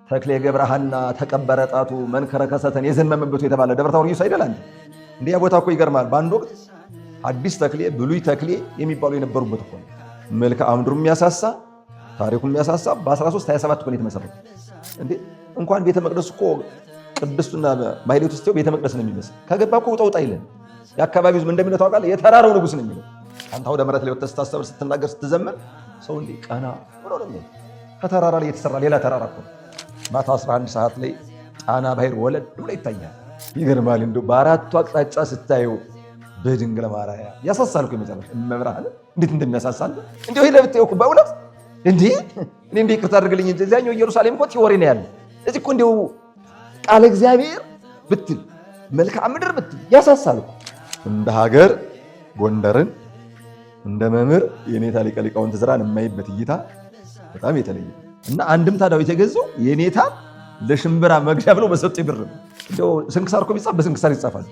ተክሌ ገብረሃና ተቀበረ ጣቱ መንከረ ከሰተን የዘመመበት የተባለ ደብረ ታቦር ኢየሱስ አይደል? እንዴ ያ ቦታ እኮ ይገርማል። በአንድ ወቅት አዲስ ተክሌ ብሉይ ተክሌ የሚባሉ የነበሩበት እኮ መልክዓ ምድሩ የሚያሳሳ ታሪኩ የሚያሳሳ በ1327 እኮ ነው የተመሰረተው። እንዴ እንኳን ቤተ መቅደስ እኮ ቅድስቱና ማህሌቱ ስትው ቤተ መቅደስ ነው የሚመስል። ከገባ እኮ ውጣ ይለን። የአካባቢው ምን እንደሚለው ታውቃለህ? የተራራው ንጉስ ነው የሚለው። አንተ ወደ መሬት ላይ ወጥተህ ስታስተምር ስትናገር ስትዘመር ሰው እንዴ ቀና ብሎ ነው የሚለው። ከተራራ ላይ የተሰራ ሌላ ተራራ እኮ ማታ 11 ሰዓት ላይ ጣና ባህር ወለድ ብሎ ይታያል። ይገርማል። እንደው በአራቱ አቅጣጫ ስታየው በድንግል ማርያም ያሳሳል እኮ የመጨረሻ መብራህን እንዴት እንደሚያሳሳል እንደው ይሄ ለብትየው እኮ በእውነት እንዴ እኔ እንዴ ይቅርታ አድርግልኝ እንጂ እዚያኛው ኢየሩሳሌም እኮ ቲዎሪ ነው ያለ። እዚህ እኮ እንደው ቃለ እግዚአብሔር ብትል መልክዓ ምድር ብትል ያሳሳል እኮ። እንደ ሀገር ጎንደርን እንደ መምህር የኔታ ሊቀ ሊቃውንት ዕዝራን የማይበት እይታ በጣም የተለየ እና አንድምታ ዳዊት የገዛው የኔታ ለሽምብራ መግዣ ብለው በሰጡት ብር ነው። እንደው ስንክሳር እኮ ቢጻፍ በስንክሳር ይጻፋል።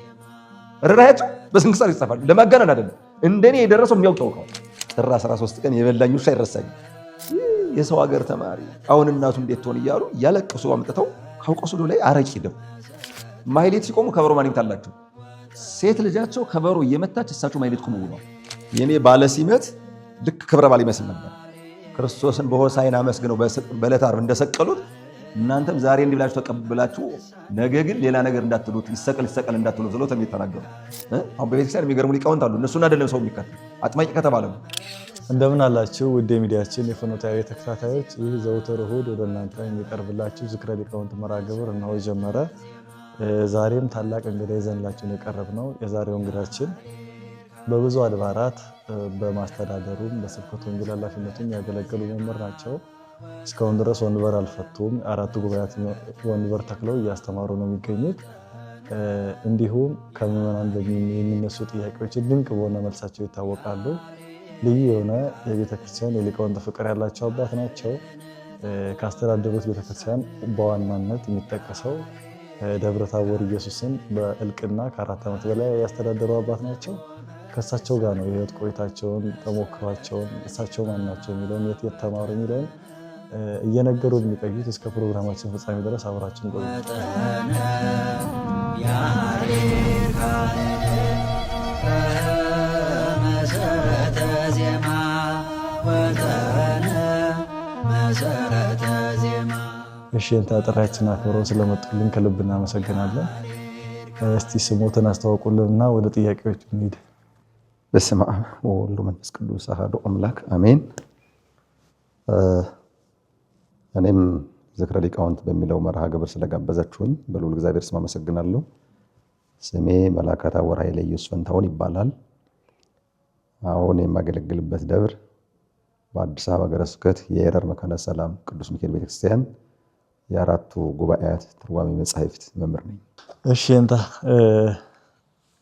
ረራያቸው በስንክሳር ይጻፋል። ለማጋነን አይደለም። እንደኔ የደረሰው የሚያውቀው ጥር 13 ቀን የበላኝ ውሻ አይረሳኝም። የሰው ሀገር ተማሪ አሁን እናቱ እንዴት ትሆን እያሉ ያለቅሱ አምጥተው ካውቀሱዶ ላይ አረቂ ደም ማህሌት ሲቆሙ ከበሮ ማን ይምታላቸው። ሴት ልጃቸው ከበሮ እየመታች እሳቸው ማህሌት ቆሙ ብለው የኔ ባለ ሲመት ልክ ክብረ በዓል ይመስል ነበር። ክርስቶስን በሆሳዕና አመስግነው በዕለተ ዓርብ እንደሰቀሉት እናንተም ዛሬ እንዲህ ብላችሁ ተቀብላችሁ ነገ ግን ሌላ ነገር እንዳትሉት ይሰቀል እንዳትሉት ብለው ተናገሩ። አሁን በቤተክርስቲያን የሚገርሙ ሊቃውንት አሉ። እነሱን አይደለም ሰው የሚከተል አጥማቂ ከተባለ ነው። እንደምን አላችሁ ውድ የሚዲያችን የፍኖተ ሕይወት ተከታታዮች፣ ይህ ዘወትር እሑድ ወደ እናንተ የሚቀርብላችሁ ዝክረ ሊቃውንት መርሐ ግብር እነሆ ጀመረ። ዛሬም ታላቅ እንግዳ ይዘንላችሁን የቀረብነው የዛሬው እንግዳችን በብዙ አድባራት በማስተዳደሩም በስብከተ ወንጌል ኃላፊነቱም ያገለገሉ መምህር ናቸው። እስካሁን ድረስ ወንበር አልፈቱም። አራቱ ጉባኤያት ወንበር ተክለው እያስተማሩ ነው የሚገኙት። እንዲሁም ከምዕመናን የሚነሱ ጥያቄዎችን ድንቅ በሆነ መልሳቸው ይታወቃሉ። ልዩ የሆነ የቤተክርስቲያን የሊቃውንት ፍቅር ያላቸው አባት ናቸው። ካስተዳደሩት ቤተክርስቲያን በዋናነት የሚጠቀሰው ደብረ ታቦር ኢየሱስን በእልቅና ከ4 ዓመት በላይ ያስተዳደሩ አባት ናቸው። ከእሳቸው ጋር ነው የህይወት ቆይታቸውን ተሞክሯቸውን እሳቸው ማን ናቸው የሚለውን የት ተማሩ የሚለውን እየነገሩ የሚቆዩት። እስከ ፕሮግራማችን ፍጻሜ ድረስ አብራችን ቆዩ። እሺ ጥሪያችንን አክብረው ስለመጡልን ከልብ እናመሰግናለን። እስቲ ስሞትን አስተዋውቁልንና ወደ ጥያቄዎች እንሂድ። በስመ አብ ወወልድ ወመንፈስ ቅዱስ አሐዱ አምላክ አሜን። እኔም ዝክረ ሊቃውንት በሚለው መርሐ ግብር ስለጋበዛችሁኝ በልዑል እግዚአብሔር ስም አመሰግናለሁ። ስሜ መልአከ ታቦር ኃይለ ኢየሱስ ፈንታሁን ይባላል። አሁን የማገለግልበት ደብር በአዲስ አበባ ሀገረ ስብከት የኤረር መካነ ሰላም ቅዱስ ሚካኤል ቤተክርስቲያን የአራቱ ጉባኤያት ትርጓሜ መጻሕፍት መምህር ነኝ። እሺ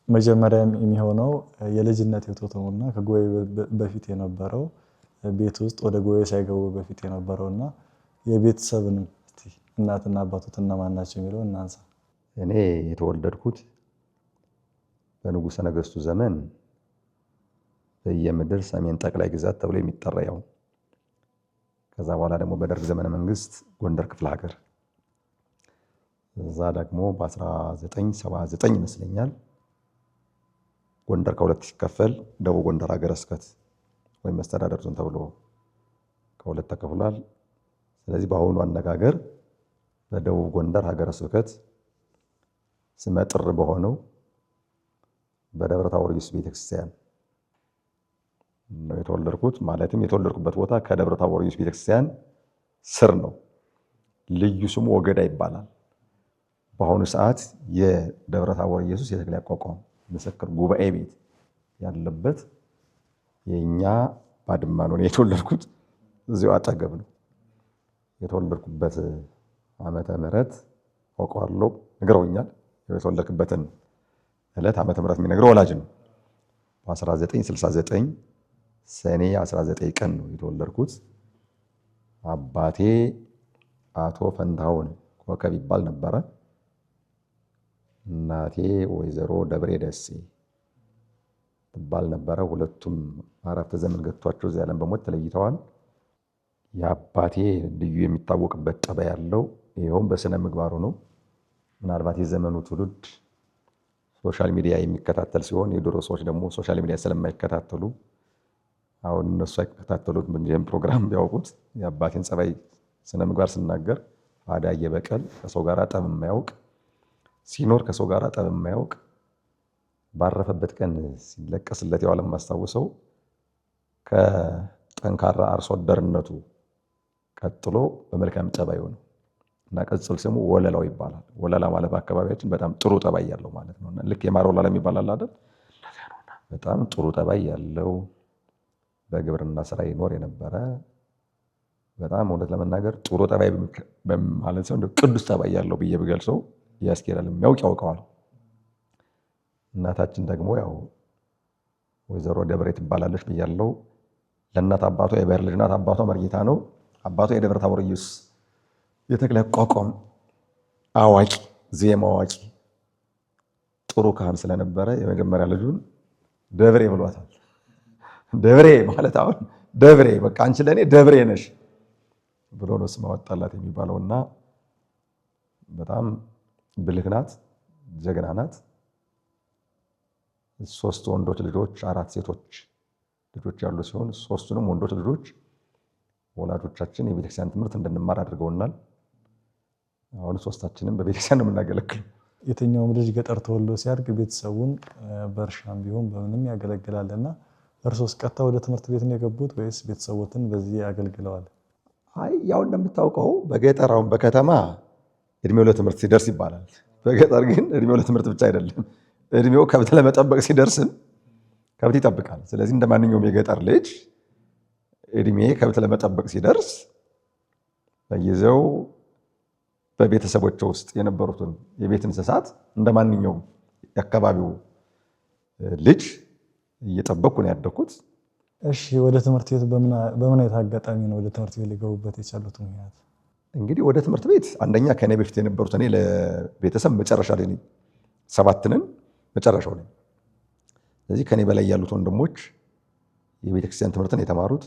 መጀመሪያ የሚሆነው የልጅነት ህይወቶና ከጉባኤ በፊት የነበረው ቤት ውስጥ ወደ ጉባኤ ሳይገቡ በፊት የነበረውና የቤተሰብን እስቲ እናትና አባቶት እነማን ናቸው የሚለው እናንሳ። እኔ የተወለድኩት በንጉሠ ነገሥቱ ዘመን በየምድር ሰሜን ጠቅላይ ግዛት ተብሎ የሚጠራው ከዛ በኋላ ደግሞ በደርግ ዘመነ መንግስት ጎንደር ክፍለ ሀገር እዛ ደግሞ በ1979 ይመስለኛል ጎንደር ከሁለት ሲከፈል ደቡብ ጎንደር ሀገረ ስብከት ወይም መስተዳድር ዞን ተብሎ ከሁለት ተከፍሏል። ስለዚህ በአሁኑ አነጋገር በደቡብ ጎንደር ሀገረ ስብከት ስመጥር በሆነው በደብረ ታቦር ኢየሱስ ቤተክርስቲያን ነው የተወለድኩት። ማለትም የተወለድኩበት ቦታ ከደብረ ታቦር ኢየሱስ ቤተክርስቲያን ስር ነው። ልዩ ስሙ ወገዳ ይባላል። በአሁኑ ሰዓት የደብረ ታቦር ኢየሱስ የተክለ አቋቋም ምስክር ጉባኤ ቤት ያለበት የኛ ባድማ ነው። የተወለድኩት እዚሁ አጠገብ ነው። የተወለድኩበት ዓመተ ምህረት አውቀዋለሁ፣ ነግረውኛል። የተወለድኩበትን ዕለት ዓመተ ምህረት የሚነግረው ወላጅ ነው። በ1969 ሰኔ 19 ቀን ነው የተወለድኩት። አባቴ አቶ ፈንታሁን ኮከብ ይባል ነበረ። እናቴ ወይዘሮ ደብሬ ደሴ ትባል ነበረ። ሁለቱም አረፍተ ዘመን ገጥቷቸው እዚህ ዓለም በሞት ተለይተዋል። የአባቴ ልዩ የሚታወቅበት ጠባይ ያለው ይኸውም በስነ ምግባሩ ነው። ምናልባት የዘመኑ ትውልድ ሶሻል ሚዲያ የሚከታተል ሲሆን የድሮ ሰዎች ደግሞ ሶሻል ሚዲያ ስለማይከታተሉ አሁን እነሱ አይከታተሉት ይህን ፕሮግራም ቢያውቁት የአባቴን ጸባይ ስነ ምግባር ስናገር አዳየ በቀል ከሰው ጋር ጠብ የማያውቅ ሲኖር ከሰው ጋር ጠብ የማያውቅ ባረፈበት ቀን ሲለቀስለት የዋለ የማስታውሰው ከጠንካራ አርሶ አደርነቱ ቀጥሎ በመልካም ጠባዩ ነው እና ቅጽል ስሙ ወለላው ይባላል። ወለላ ማለት በአካባቢያችን በጣም ጥሩ ጠባይ ያለው ማለት ነው። ልክ የማር ወለላ የሚባል አይደል? በጣም ጥሩ ጠባይ ያለው በግብርና ስራ ይኖር የነበረ በጣም እውነት ለመናገር ጥሩ ጠባይ ማለት ነው ቅዱስ ጠባይ ያለው ብዬ ብገልጸው ያስኬዳል። የሚያውቅ ያውቀዋል። እናታችን ደግሞ ያው ወይዘሮ ደብሬ ትባላለች ብያለሁ። ለእናት አባቷ የባህር ልጅ ናት። አባቷ መርጌታ ነው። አባቷ የደብረ ታቦር ኢየሱስ የተክለ አቋቋም አዋቂ ዜማ አዋቂ ጥሩ ካህን ስለነበረ የመጀመሪያ ልጁን ደብሬ ብሏታል። ደብሬ ማለት አሁን ደብሬ በቃ አንቺ ለእኔ ደብሬ ነሽ ብሎ ነው ስም አወጣላት የሚባለውና በጣም ብልህ ናት፣ ጀግና ናት። 3 ወንዶች ልጆች 4 ሴቶች ልጆች ያሉ ሲሆን 3ቱንም ወንዶች ልጆች ወላጆቻችን የቤተክርስቲያን ትምህርት እንድንማር አድርገውናል። አሁን 3ታችንም በቤተክርስቲያን ነው የምናገለግለው። የትኛውም ልጅ ገጠር ተወልዶ ሲያድግ ቤተሰቡን በእርሻም ቢሆን በምንም ያገለግላልና እርሶስ ቀጥታ ወደ ትምህርት ቤት ነው የገቡት ወይስ ቤተሰቦትን በዚህ ያገልግለዋል? አይ ያው እንደምታውቀው በገጠር አሁን በከተማ እድሜው ለትምህርት ሲደርስ ይባላል። በገጠር ግን እድሜው ለትምህርት ብቻ አይደለም። እድሜው ከብት ለመጠበቅ ሲደርስም ከብት ይጠብቃል። ስለዚህ እንደማንኛውም የገጠር ልጅ እድሜ ከብት ለመጠበቅ ሲደርስ በጊዜው በቤተሰቦች ውስጥ የነበሩትን የቤት እንስሳት እንደማንኛውም የአካባቢው ልጅ እየጠበቅኩ ነው ያደኩት። እሺ ወደ ትምህርት ቤት በምን አይነት አጋጣሚ ነው ወደ ትምህርት ቤት ሊገቡበት የቻሉት ምክንያት? እንግዲህ ወደ ትምህርት ቤት አንደኛ ከኔ በፊት የነበሩት እኔ ለቤተሰብ መጨረሻ ላይ ነኝ። 7 ነን፣ መጨረሻው ነኝ። ስለዚህ ከኔ በላይ ያሉት ወንድሞች የቤተክርስቲያን ትምህርትን የተማሩት።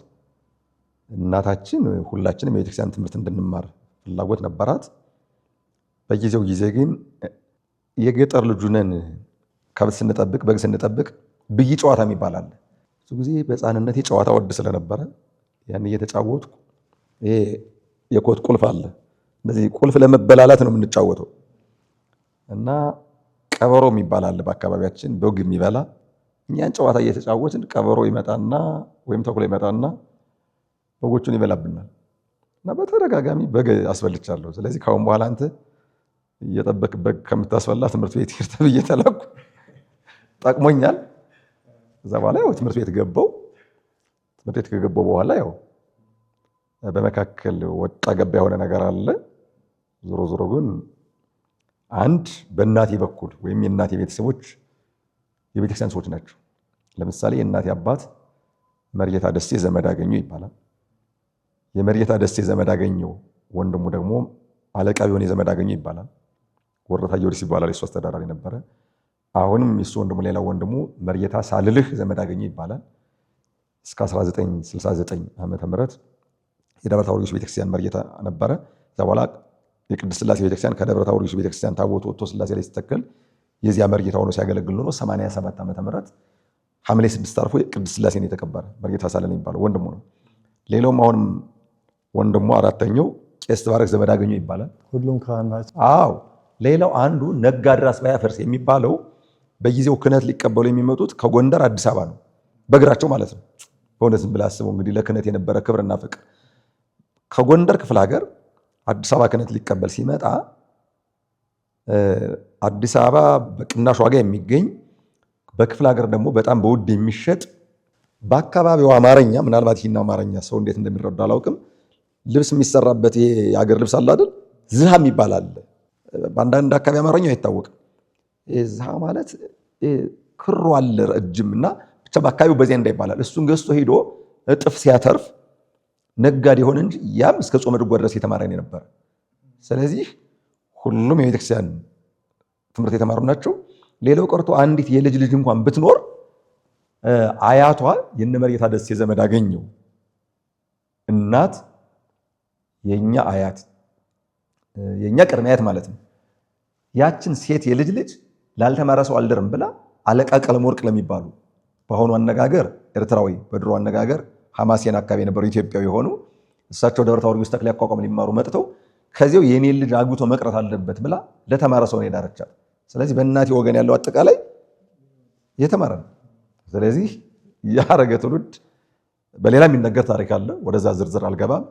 እናታችን ሁላችንም የቤተክርስቲያን ትምህርት እንድንማር ፍላጎት ነበራት። በጊዜው ጊዜ ግን የገጠር ልጅ ነን፣ ከብት ስንጠብቅ በግ ስንጠብቅ ብይ ጨዋታ የሚባል አለ። ብዙ ጊዜ በሕፃንነቴ ጨዋታ ወድ ስለነበረ ያን እየተጫወትኩ ይሄ የኮት ቁልፍ አለ፣ እንደዚህ ቁልፍ ለመበላላት ነው የምንጫወተው እና ቀበሮ የሚባል አለ በአካባቢያችን በግ የሚበላ። እኛን ጨዋታ እየተጫወትን ቀበሮ ይመጣና ወይም ተኩላ ይመጣና በጎቹን ይበላብናል እና በተደጋጋሚ በግ አስበልቻለሁ። ስለዚህ ካሁን በኋላ አንተ እየጠበቅ በግ ከምታስበላ ትምህርት ቤት ሄድ ተብዬ ተላኩ። ጠቅሞኛል። ከዛ በኋላ ያው ትምህርት ቤት ገባው። ትምህርት ቤት ከገባው በኋላ ያው በመካከል ወጣ ገባ የሆነ ነገር አለ። ዞሮ ዞሮ ግን አንድ በእናቴ በኩል ወይም የእናቴ ቤተሰቦች የቤተክርስቲያን ሰዎች ናቸው። ለምሳሌ የእናቴ አባት መርጌታ ደሴ ዘመድ አገኘው ይባላል። የመርጌታ ደሴ ዘመድ አገኘው ወንድሙ ደግሞ አለቃ ቢሆን የዘመድ አገኘው ይባላል። ወረታ ጊዮርጊስ ይባላል። የሱ አስተዳዳሪ ነበረ። አሁንም የሱ ወንድሙ ሌላ ወንድሙ መርጌታ ሳልልህ ዘመድ አገኘው ይባላል። እስከ 1969 ዓመተ ምህረት የደብረ ታቦር ኢየሱስ ቤተክርስቲያን መርጌታ ነበረ። ከዛ በኋላ የቅድስት ሥላሴ ቤተክርስቲያን ከደብረ ታቦር ኢየሱስ ቤተክርስቲያን ታቦት ወጥቶ ሥላሴ ላይ ሲተከል የዚያ መርጌታ ሆኖ ሲያገለግል ነው። 87 ዓመተ ምህረት ሐምሌ 6 አርፎ ቅድስት ሥላሴን የተቀበረ መርጌታ ሳልልህ የሚባለው ወንድሙ ነው። ሌላውም አሁንም ወንድሙ አራተኛው ቄስ ተባረክ ዘመድ አገኘው ይባላል። ሁሉም ካህን ናቸው። አዎ። ሌላው አንዱ ነጋድራስ ባያፈርስ የሚባለው በጊዜው ክህነት ሊቀበሉ የሚመጡት ከጎንደር አዲስ አበባ ነው፣ በእግራቸው ማለት ነው። በእውነት ብለህ አስበው እንግዲህ ለክህነት የነበረ ክብርና ፍቅር ከጎንደር ክፍለ ሀገር አዲስ አበባ ክህነት ሊቀበል ሲመጣ አዲስ አበባ በቅናሽ ዋጋ የሚገኝ በክፍለ ሀገር ደግሞ በጣም በውድ የሚሸጥ በአካባቢው አማርኛ ምናልባት ይህን አማርኛ ሰው እንዴት እንደሚረዳ አላውቅም። ልብስ የሚሰራበት ይሄ የሀገር ልብስ አለ አይደል? ዝሃ የሚባል አለ። በአንዳንድ አካባቢ አማርኛው አይታወቅም። ዝሃ ማለት ክሩ አለ ረጅም እና ብቻ በአካባቢው በዚያ እንዳይባላል። እሱን ገዝቶ ሄዶ እጥፍ ሲያተርፍ ነጋዴ ሆነ እንጂ ያም እስከ ጾመ ድጓ ድረስ የተማረ ነበር። ስለዚህ ሁሉም የቤተክርስቲያን ትምህርት የተማሩ ናቸው። ሌላው ቀርቶ አንዲት የልጅ ልጅ እንኳን ብትኖር አያቷ የነ መርጌታ ደሴ ዘመድ አገኘው እናት የኛ አያት የኛ ቅድሚያት ማለት ነው። ያችን ሴት የልጅ ልጅ ላልተማረ ሰው አልደርም ብላ አለቃ ቀለመወርቅ ለሚባሉ በአሁኑ አነጋገር ኤርትራዊ በድሮ አነጋገር ሐማሴን አካባቢ የነበሩ ኢትዮጵያዊ የሆኑ እሳቸው ደብረ ታቦር ውስጥ ተክለ ያቋቋም ሊማሩ መጥተው ከዚያው የኔን ልጅ አግብቶ መቅረት አለበት ብላ ለተማረ ሰው ነው የዳረቻት። ስለዚህ በእናቴ ወገን ያለው አጠቃላይ የተማረ ነው። ስለዚህ ያረገ ትውልድ በሌላ የሚነገር ታሪክ አለ፣ ወደዛ ዝርዝር አልገባም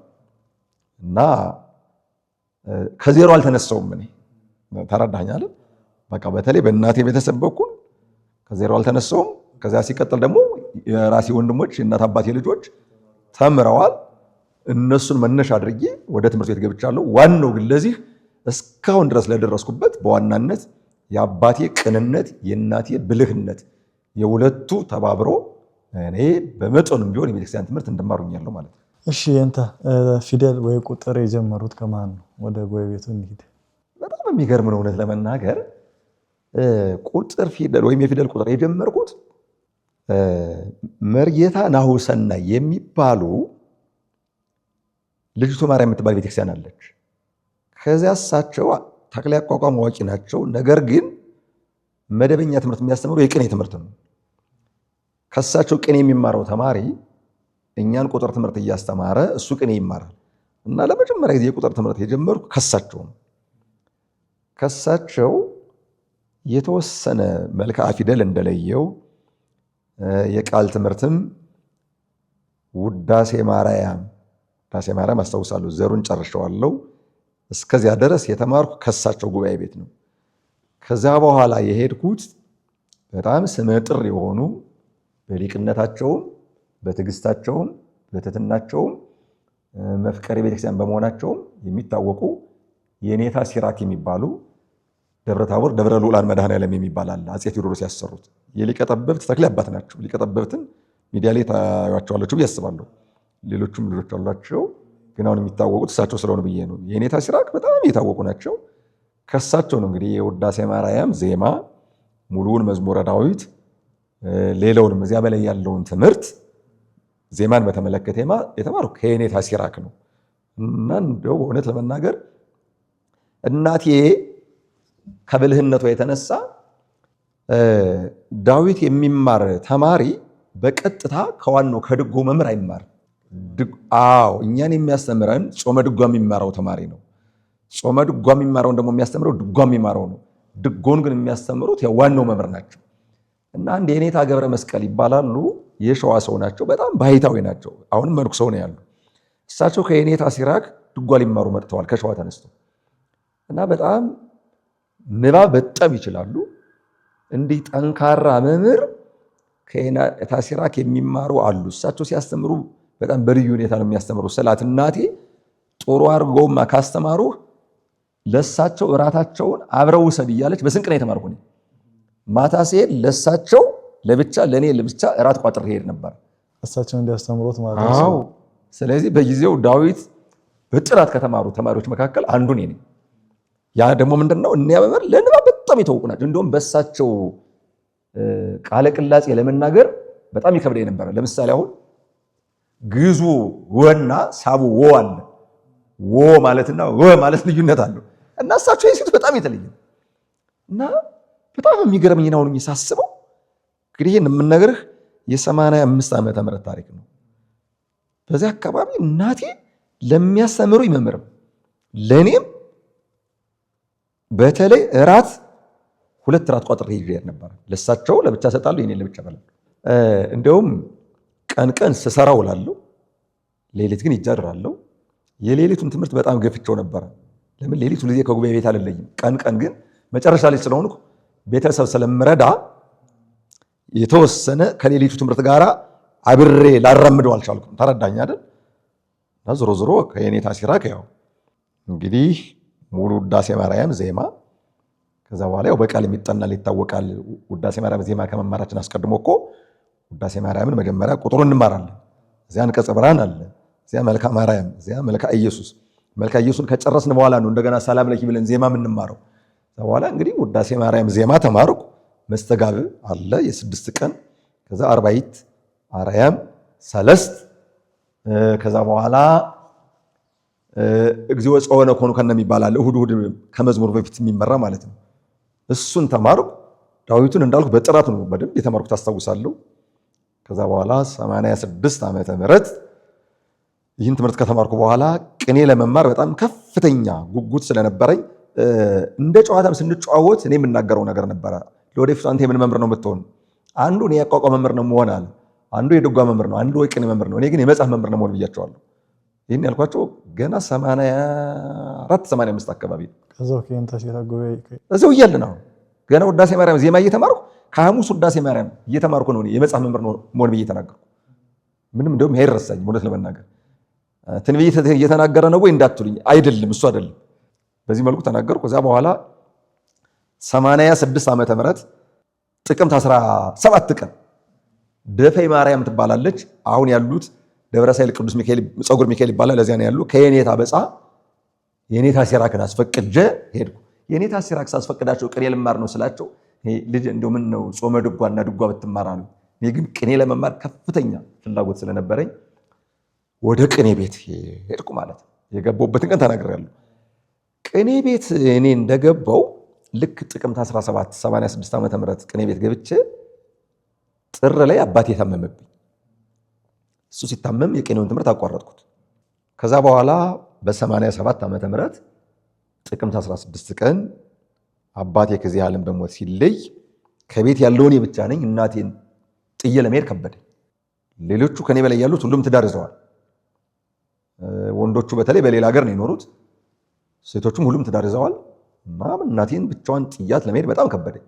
እና ከዜሮ አልተነሳውም። እኔ ተረዳኛል። በቃ በተለይ በእናቴ ቤተሰብ በኩል ከዜሮ አልተነሳውም። ከዚያ ሲቀጥል ደግሞ የራሴ ወንድሞች የእናት አባቴ ልጆች ተምረዋል። እነሱን መነሻ አድርጌ ወደ ትምህርት ቤት ገብቻለሁ። ዋናው ግን ለዚህ እስካሁን ድረስ ለደረስኩበት በዋናነት የአባቴ ቅንነት፣ የእናቴ ብልህነት የሁለቱ ተባብሮ እኔ በመጠኑም ቢሆን የቤተክርስቲያን ትምህርት እንደማሩኛለሁ ማለት ነው። እሺ የእንታ ፊደል ወይ ቁጥር የጀመሩት ከማን ነው? ወደ ጎይ ቤቱ እንሂድ። በጣም የሚገርም ነው እውነት ለመናገር ቁጥር ፊደል ወይም የፊደል ቁጥር የጀመርኩት መርጌታ ናሁሰናይ የሚባሉ ልጅቱ ማርያም የምትባል ቤተክርስቲያን አለች። ከዚያ እሳቸው ተክለ ያቋቋም አዋቂ ናቸው። ነገር ግን መደበኛ ትምህርት የሚያስተምሩ የቅኔ ትምህርት ነው። ከእሳቸው ቅኔ የሚማረው ተማሪ እኛን ቁጥር ትምህርት እያስተማረ እሱ ቅኔ ይማራል እና ለመጀመሪያ ጊዜ የቁጥር ትምህርት የጀመርኩ ከሳቸው ነው። ከሳቸው የተወሰነ መልክዓ ፊደል እንደለየው የቃል ትምህርትም ውዳሴ ማርያም አስታውሳለሁ። ዘሩን ጨርሸዋለሁ። እስከዚያ ድረስ የተማርኩ ከሳቸው ጉባኤ ቤት ነው። ከዚያ በኋላ የሄድኩት በጣም ስመጥር የሆኑ በሊቅነታቸውም በትዕግስታቸውም በትህትናቸውም መፍቀሬ ቤተክርስቲያን በመሆናቸውም የሚታወቁ የኔታ ሲራክ የሚባሉ ደብረ ታቦር ደብረ ልዑላን መድኃኔዓለም የሚባል አለ። አፄ ቴዎድሮስ ያሰሩት የሊቀ ጠበብት ተክሌ አባት ናቸው። ሊቀ ጠበብትን ሚዲያ ላይ ታዩዋቸዋላችሁ ብዬ አስባለሁ። ሌሎችም ልጆች አሏቸው፣ ግን አሁን የሚታወቁት እሳቸው ስለሆኑ ብዬ ነው። የኔታ ሲራክ በጣም የታወቁ ናቸው። ከሳቸው ነው እንግዲህ የውዳሴ ማርያም ዜማ ሙሉውን መዝሙረ ዳዊት ሌላውንም እዚያ በላይ ያለውን ትምህርት ዜማን በተመለከተ የተማርኩ ከየኔታ ሲራክ ነው። እና እንደው እውነት ለመናገር እናቴ ከብልህነቷ የተነሳ ዳዊት የሚማር ተማሪ በቀጥታ ከዋናው ከድጎ መምህር አይማርም። እኛን የሚያስተምረን ጾመ ድጓ የሚማረው ተማሪ ነው። ጾመ ድጓ የሚማረውን ደግሞ የሚያስተምረው ድጓ የሚማረው ነው። ድጎን ግን የሚያስተምሩት ዋናው መምህር ናቸው። እና አንድ የኔታ ገብረ መስቀል ይባላሉ። የሸዋ ሰው ናቸው። በጣም ባህታዊ ናቸው። አሁንም መንኩሰው ነው ያሉ። እሳቸው ከየኔታ ሲራክ ድጓ ሊማሩ መጥተዋል ከሸዋ ተነስተው እና በጣም ንባብ በጣም ይችላሉ። እንዲህ ጠንካራ መምህር ከየኔታ ሲራክ የሚማሩ አሉ። እሳቸው ሲያስተምሩ በጣም በልዩ ሁኔታ ነው የሚያስተምሩ። ስላት እናቴ ጥሩ አድርገውማ ካስተማሩ ለእሳቸው እራታቸውን አብረው ውሰድ እያለች በስንቅ ነው የተማርኩ። ማታ ሲሄድ ለእሳቸው ለብቻ ለእኔ ለብቻ እራት ቋጥር ሄድ ነበር እሳቸው እንዲያስተምሩት ማለት ነው። ስለዚህ በጊዜው ዳዊት በጥራት ከተማሩ ተማሪዎች መካከል አንዱ እኔ ነኝ። ያ ደግሞ ምንድነው እኒያ መምህር ለንባብ በጣም የታወቁ ናቸው። እንደውም በእሳቸው ቃለ ቅላጼ ለመናገር በጣም ይከብደኝ ነበር። ለምሳሌ አሁን ግዙ ወና ሳቡ ወ አለ። ወ ማለትና ወ ማለት ልዩነት አለው እና እሳቸው የሲቱ በጣም የተለየ እና በጣም የሚገርምኝ ነው ሳስበው። እንግዲህ ይህን የምነግርህ የ85 ዓመተ ምህረት ታሪክ ነው። በዚህ አካባቢ እናቴ ለሚያስተምሩ ይመምርም ለእኔም በተለይ እራት 2 እራት ቋጥሬ ይሄድ ነበር። ለእሳቸው ለብቻ ሰጣለሁ፣ የኔን ለብቻ በላለሁ። እንደውም ቀን ቀን ስሰራ ውላለሁ፣ ሌሊት ግን ይጃድራለሁ። የሌሊቱን ትምህርት በጣም ገፍቼው ነበረ። ለምን ሌሊቱ ጊዜ ከጉባኤ ቤት አልለይም። ቀን ቀን ግን መጨረሻ ላይ ስለሆንኩ ቤተሰብ ስለምረዳ የተወሰነ ከሌሊቱ ትምህርት ጋር አብሬ ላራምደው አልቻልኩም። ተረዳኝ አይደል? ዞሮ ዞሮ ከየኔታ ሲራክ ያው እንግዲህ ሙሉ ውዳሴ ማርያም ዜማ ከዛ በኋላ ያው በቃል የሚጠናል ይታወቃል። ውዳሴ ማርያም ዜማ ከመማራችን አስቀድሞ እኮ ውዳሴ ማርያምን መጀመሪያ ቁጥሩ እንማራለን። እዚያ አንቀጸ ብርሃን አለ፣ እዚያ መልካ ማርያም፣ እዚያ መልካ ኢየሱስ። መልካ ኢየሱስን ከጨረስን በኋላ ነው እንደገና ሰላም ለኪ ብለን ዜማ የምንማረው። በኋላ እንግዲህ ውዳሴ ማርያም ዜማ ተማርኩ። መስተጋብ አለ የ6 ቀን፣ ከዛ አርባይት አርያም ሰለስት፣ ከዛ በኋላ እግዚኦ ጾነ ኮኑ ከነም ይባላል። እሁድ ከመዝሙር በፊት የሚመራ ማለት ነው። እሱን ተማርኩ። ዳዊቱን እንዳልኩ በጥራት ነው በደንብ የተማርኩት አስታውሳለሁ። ከዛ በኋላ 86 ዓመተ ምህረት ይህን ትምህርት ከተማርኩ በኋላ ቅኔ ለመማር በጣም ከፍተኛ ጉጉት ስለነበረኝ እንደ ጨዋታም ስንጨዋወት እኔ የምናገረው ነገር ነበረ። ለወደፊቱ አንተ የምን መምህር ነው የምትሆን? አንዱ እኔ ያቋቋም መምህር ነው መሆን አለ፣ አንዱ የድጓ መምህር ነው፣ አንዱ የቅኔ መምህር ነው፣ እኔ ግን የመጽሐፍ መምህር ነው መሆን ብያቸዋለሁ። ይህን ያልኳቸው ገና 84 85 አካባቢ እዚያው እያልን ነው። ገና ውዳሴ ማርያም ዜማ እየተማርኩ ከሐሙስ ውዳሴ ማርያም እየተማርኩ ነው የመጽሐፍ መምህር ነው መሆን ብዬ ተናገርኩ። ምንም እንደውም አይረሳኝ እውነት ለመናገር ትንቢት እየተናገረ ነው ወይ እንዳትሉኝ፣ አይደለም እሱ አይደለም። በዚህ መልኩ ተናገርኩ። ከዛ በኋላ 86 ዓመተ ምህረት ጥቅምት 17 ቀን ደፈይ ማርያም ትባላለች። አሁን ያሉት ደብረ ሳይል ቅዱስ ሚካኤል ጸጉር ሚካኤል ይባላል። ለዚያ ነው ያሉ። ከየኔታ በጻ የኔታ ሲራክን አስፈቅጄ ሄድኩ። የኔታ ሲራክ ሳስፈቅዳቸው ቅኔ ልማር ነው ስላቸው ልጅ እንደው ምን ነው ጾመ ድጓና ድጓ ብትማር አሉ። እኔ ግን ቅኔ ለመማር ከፍተኛ ፍላጎት ስለነበረኝ ወደ ቅኔ ቤት ሄድኩ ማለት ነው። የገባሁበትን ቀን ተናግሬያለሁ። ቅኔ ቤት እኔ እንደገባው ልክ ጥቅምት 17 86 ዓመተ ምህረት ቅኔ ቤት ገብቼ ጥር ላይ አባቴ ታመመብኝ። እሱ ሲታመም የቅኔውን ትምህርት አቋረጥኩት። ከዛ በኋላ በ87 ዓመተ ምህረት ጥቅምት 16 ቀን አባቴ ከዚህ ዓለም በሞት ሲለይ ከቤት ያለውን ብቻ ነኝ። እናቴን ጥዬ ለመሄድ ከበደኝ። ሌሎቹ ከኔ በላይ ያሉት ሁሉም ትዳር ይዘዋል። ወንዶቹ በተለይ በሌላ ሀገር ነው የኖሩት፣ ሴቶቹም ሁሉም ትዳር ይዘዋል። እና እናቴን ብቻዋን ጥያት ለመሄድ በጣም ከበደኝ።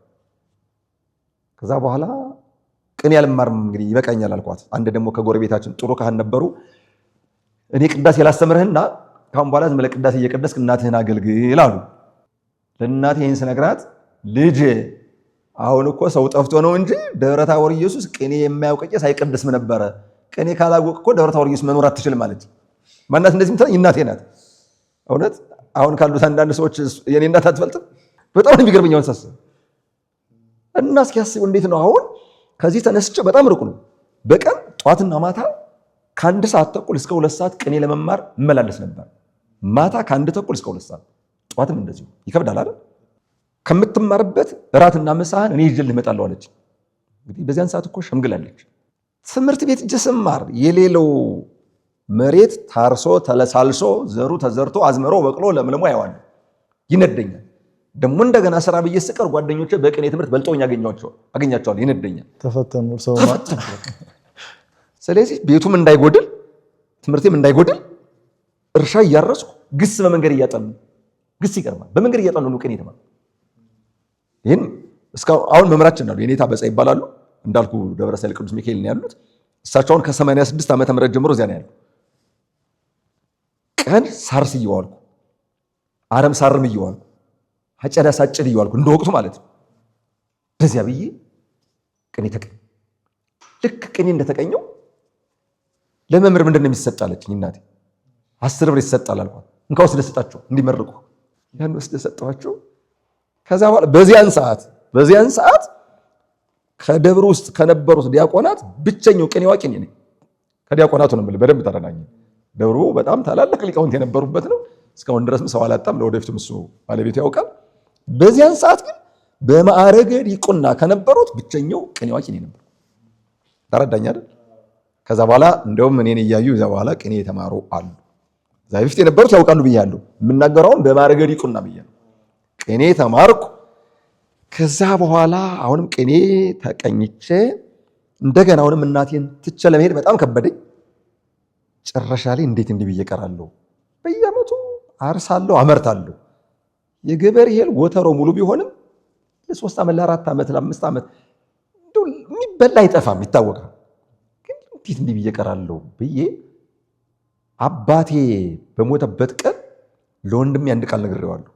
ከዛ በኋላ ቅኔ ያልማርም እንግዲህ ይበቃኛል አልኳት። አንድ ደግሞ ከጎረቤታችን ጥሩ ካህን ነበሩ። እኔ ቅዳሴ ላስተምርህና ካሁን በኋላ ዝም ብለህ ቅዳሴ እየቀደስክ እናትህን አገልግል አሉ። ለእናቴ ይህን ስነግራት ልጅ አሁን እኮ ሰው ጠፍቶ ነው እንጂ ደብረ ታቦር ኢየሱስ ቅኔ የማያውቅ ቄስ አይቀድስም ነበረ። ቅኔ ካላወቅ እኮ ደብረ ታቦር ኢየሱስ መኖር አትችልም አለች። ማናት እንደዚህ ምትለኝ? እናቴ ናት። እውነት አሁን ካሉት አንዳንድ ሰዎች የኔ እናት አትበልጥም። በጣም የሚገርመኝ አሁን ሳስብ እና እስኪያስቡ እንዴት ነው አሁን ከዚህ ተነስቼ በጣም ሩቅ ነው። በቀን ጠዋትና ማታ ከ1 ሰዓት ተኩል እስከ 2 ሰዓት ቅኔ ለመማር እመላለስ ነበር። ማታ ከ1 ተኩል እስከ 2 ሰዓት፣ ጠዋትም እንደዚሁ። ይከብዳል አይደል? ከምትማርበት እራትና ምሳህን እኔ ይዤልህ እመጣለሁ አለች። እንግዲህ በዚያን ሰዓት እኮ ሸምግላለች። ትምህርት ቤት እጄ ስማር የሌለው መሬት ታርሶ ተለሳልሶ ዘሩ ተዘርቶ አዝመሮ በቅሎ ለምልሞ ያዋል ይነደኛል። ደግሞ እንደገና ስራ ብዬ ስቀር ጓደኞቼ በቅኔ ትምህርት በልጠውኝ አገኛቸዋለሁ። ይነደኛል። ተፈተኑ ሰው። ስለዚህ ቤቱም እንዳይጎድል ትምህርቴም እንዳይጎድል እርሻ እያረስኩ ግስ በመንገድ እያጠኑ ግስ ይቀርማል። በመንገድ እያጠኑ ነው ቅኔ ተማር። ይህን እስካሁን አሁን መምህራችን አሉ የኔታ በጻ ይባላሉ። እንዳልኩ ደብረ ሳይል ቅዱስ ሚካኤል ነው ያሉት። እሳቸውን ከ86 ዓመተ ምህረት ጀምሮ እዚያ ነው ያሉ። ቀን ሳርስ እየዋልኩ አረም ሳርም እየዋልኩ አጨዳ ሳጭድ እየዋልኩ እንደወቅቱ ማለት ነው። በዚያ ብዬ ቅኔ ተቀኝ። ልክ ቅኔ እንደተቀኘው ለመምህር ምንድን ነው የሚሰጣለችኝ እናቴ? 10 ብር ይሰጣል አልኳት። እንካ ወስደህ ስጣቸው እንዲመርቁ። ያን ወስደህ ሰጠኋቸው። ከዛ በኋላ በዚያን ሰዓት ከደብሩ ውስጥ ከነበሩት ዲያቆናት ብቸኛው ቅኔ አዋቂ ነኝ። ከዲያቆናቱ ነው የምልህ። በደንብ ተረዳኝ። ደብሩ በጣም ታላላቅ ሊቃውንት የነበሩበት ነው። እስካሁን ድረስ ሰው አላጣም። ለወደፊቱም እሱ ባለቤቱ ያውቃል። በዚያን ሰዓት ግን በማዕረገ ዲቁና ከነበሩት ብቸኛው ቅኔ አዋቂ ነኝ ነበር። ተረዳኝ አይደል? ከዛ በኋላ እንደውም እኔን እያዩ እዛ በኋላ ቅኔ የተማሩ አሉ። እዛ በፊት የነበሩት ያውቃሉ ብያለሁ። የምናገረውን በማዕረገ ዲቁና ብያለሁ። ቅኔ ተማርኩ። ከዛ በኋላ አሁንም ቅኔ ተቀኝቼ እንደገና አሁንም እናቴን ትቼ ለመሄድ በጣም ከበደኝ። ጨረሻ ላይ እንዴት እንዲህ ብዬ እቀራለሁ? በየዓመቱ አርሳለሁ፣ አመርታለሁ። የገበሬ እህል ወተሮ ሙሉ ቢሆንም ለ3 ዓመት ለ4 ዓመት ለ5 ዓመት የሚበላ አይጠፋም፣ ይታወቃል። ግን እንዴት እንዲህ ብዬ እቀራለሁ ብዬ አባቴ በሞተበት ቀን ለወንድሜ አንድ ቃል ነግሬዋለሁ።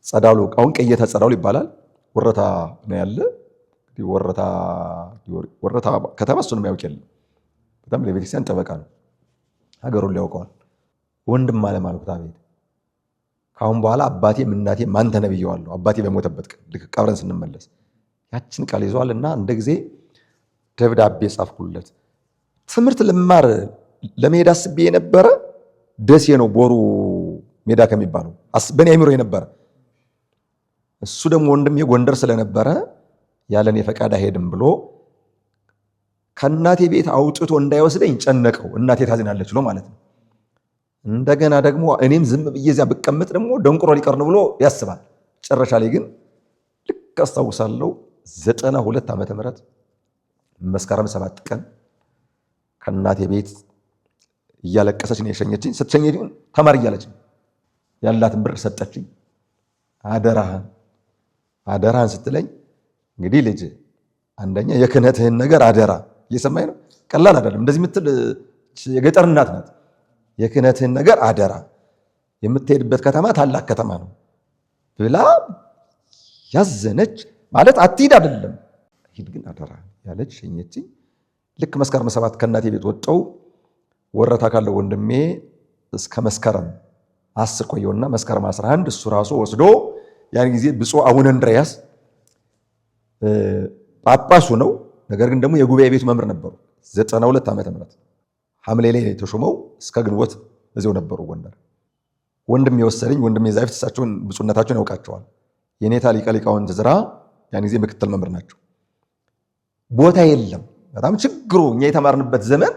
ጸዳሉ አሁን ቀየተ ጸዳሉ ይባላል። ወረታ ነው ያለ። ወረታ ከተማ እሱን የሚያውቅ የለም። በጣም ለቤተክርስቲያን ጠበቃ ነው። ሀገሩን ሊያውቀዋል። ወንድም አለም አልኩት። አቤት። ካሁን በኋላ አባቴም እናቴም አንተ ነህ ብየዋለሁ። አባቴ በሞተበት ቀን ልክ ቀብረን ስንመለስ ያችን ቃል ይዘዋል እና እንደ ጊዜ ደብዳቤ ጻፍኩለት። ትምህርት ልማር ለመሄድ አስቤ የነበረ ደሴ ነው ቦሩ ሜዳ ከሚባለው በእኔ አይምሮ የነበረ። እሱ ደግሞ ወንድሜ ጎንደር ስለነበረ ያለኔ ፈቃድ አይሄድም ብሎ ከእናቴ ቤት አውጥቶ እንዳይወስደኝ ጨነቀው። እናቴ ታዝናለች ብሎ ማለት ነው። እንደገና ደግሞ እኔም ዝም ብዬ እዚያ ብቀመጥ ደግሞ ደንቁሮ ሊቀር ነው ብሎ ያስባል። ጨረሻ ላይ ግን ልክ አስታውሳለሁ 92 ዓመተ ምህረት መስከረም 7 ቀን ከእናቴ ቤት እያለቀሰች ነው የሸኘችኝ። ስትሸኘኝ ተማር እያለች ያላትን ብር ሰጠችኝ። አደራህን ስትለኝ እንግዲህ ልጅ አንደኛ የክህነትህን ነገር አደራ እየሰማኝ ነው። ቀላል አይደለም። እንደዚህ የምትል የገጠር እናት ናት። የክህነትህን ነገር አደራ፣ የምትሄድበት ከተማ ታላቅ ከተማ ነው ብላ ያዘነች። ማለት አትሂድ አይደለም ሂድ ግን አደራ ያለች ሸኘችኝ። ልክ መስከረም 7 ከእናቴ ቤት ወጣው። ወረታ ካለው ወንድሜ እስከ መስከረም 10 ቆየውና መስከረም 11 እሱ ራሱ ወስዶ ያን ጊዜ ብፁዕ አቡነ እንድርያስ ጳጳሱ ነው። ነገር ግን ደግሞ የጉባኤ ቤቱ መምህር ነበሩ። 92 ዓመተ ምህረት ሐምሌ ላይ ተሾመው እስከ ግንቦት እዚያው ነበሩ ጎንደር። ወንድሜ የወሰደኝ ወንድሜ ዛይፍት እሳቸውን ብፁዕነታቸውን ያውቃቸዋል። የኔታ ሊቀ ሊቃውንት ዕዝራ ያን ጊዜ ምክትል መምህር ናቸው። ቦታ የለም። በጣም ችግሩ እኛ የተማርንበት ዘመን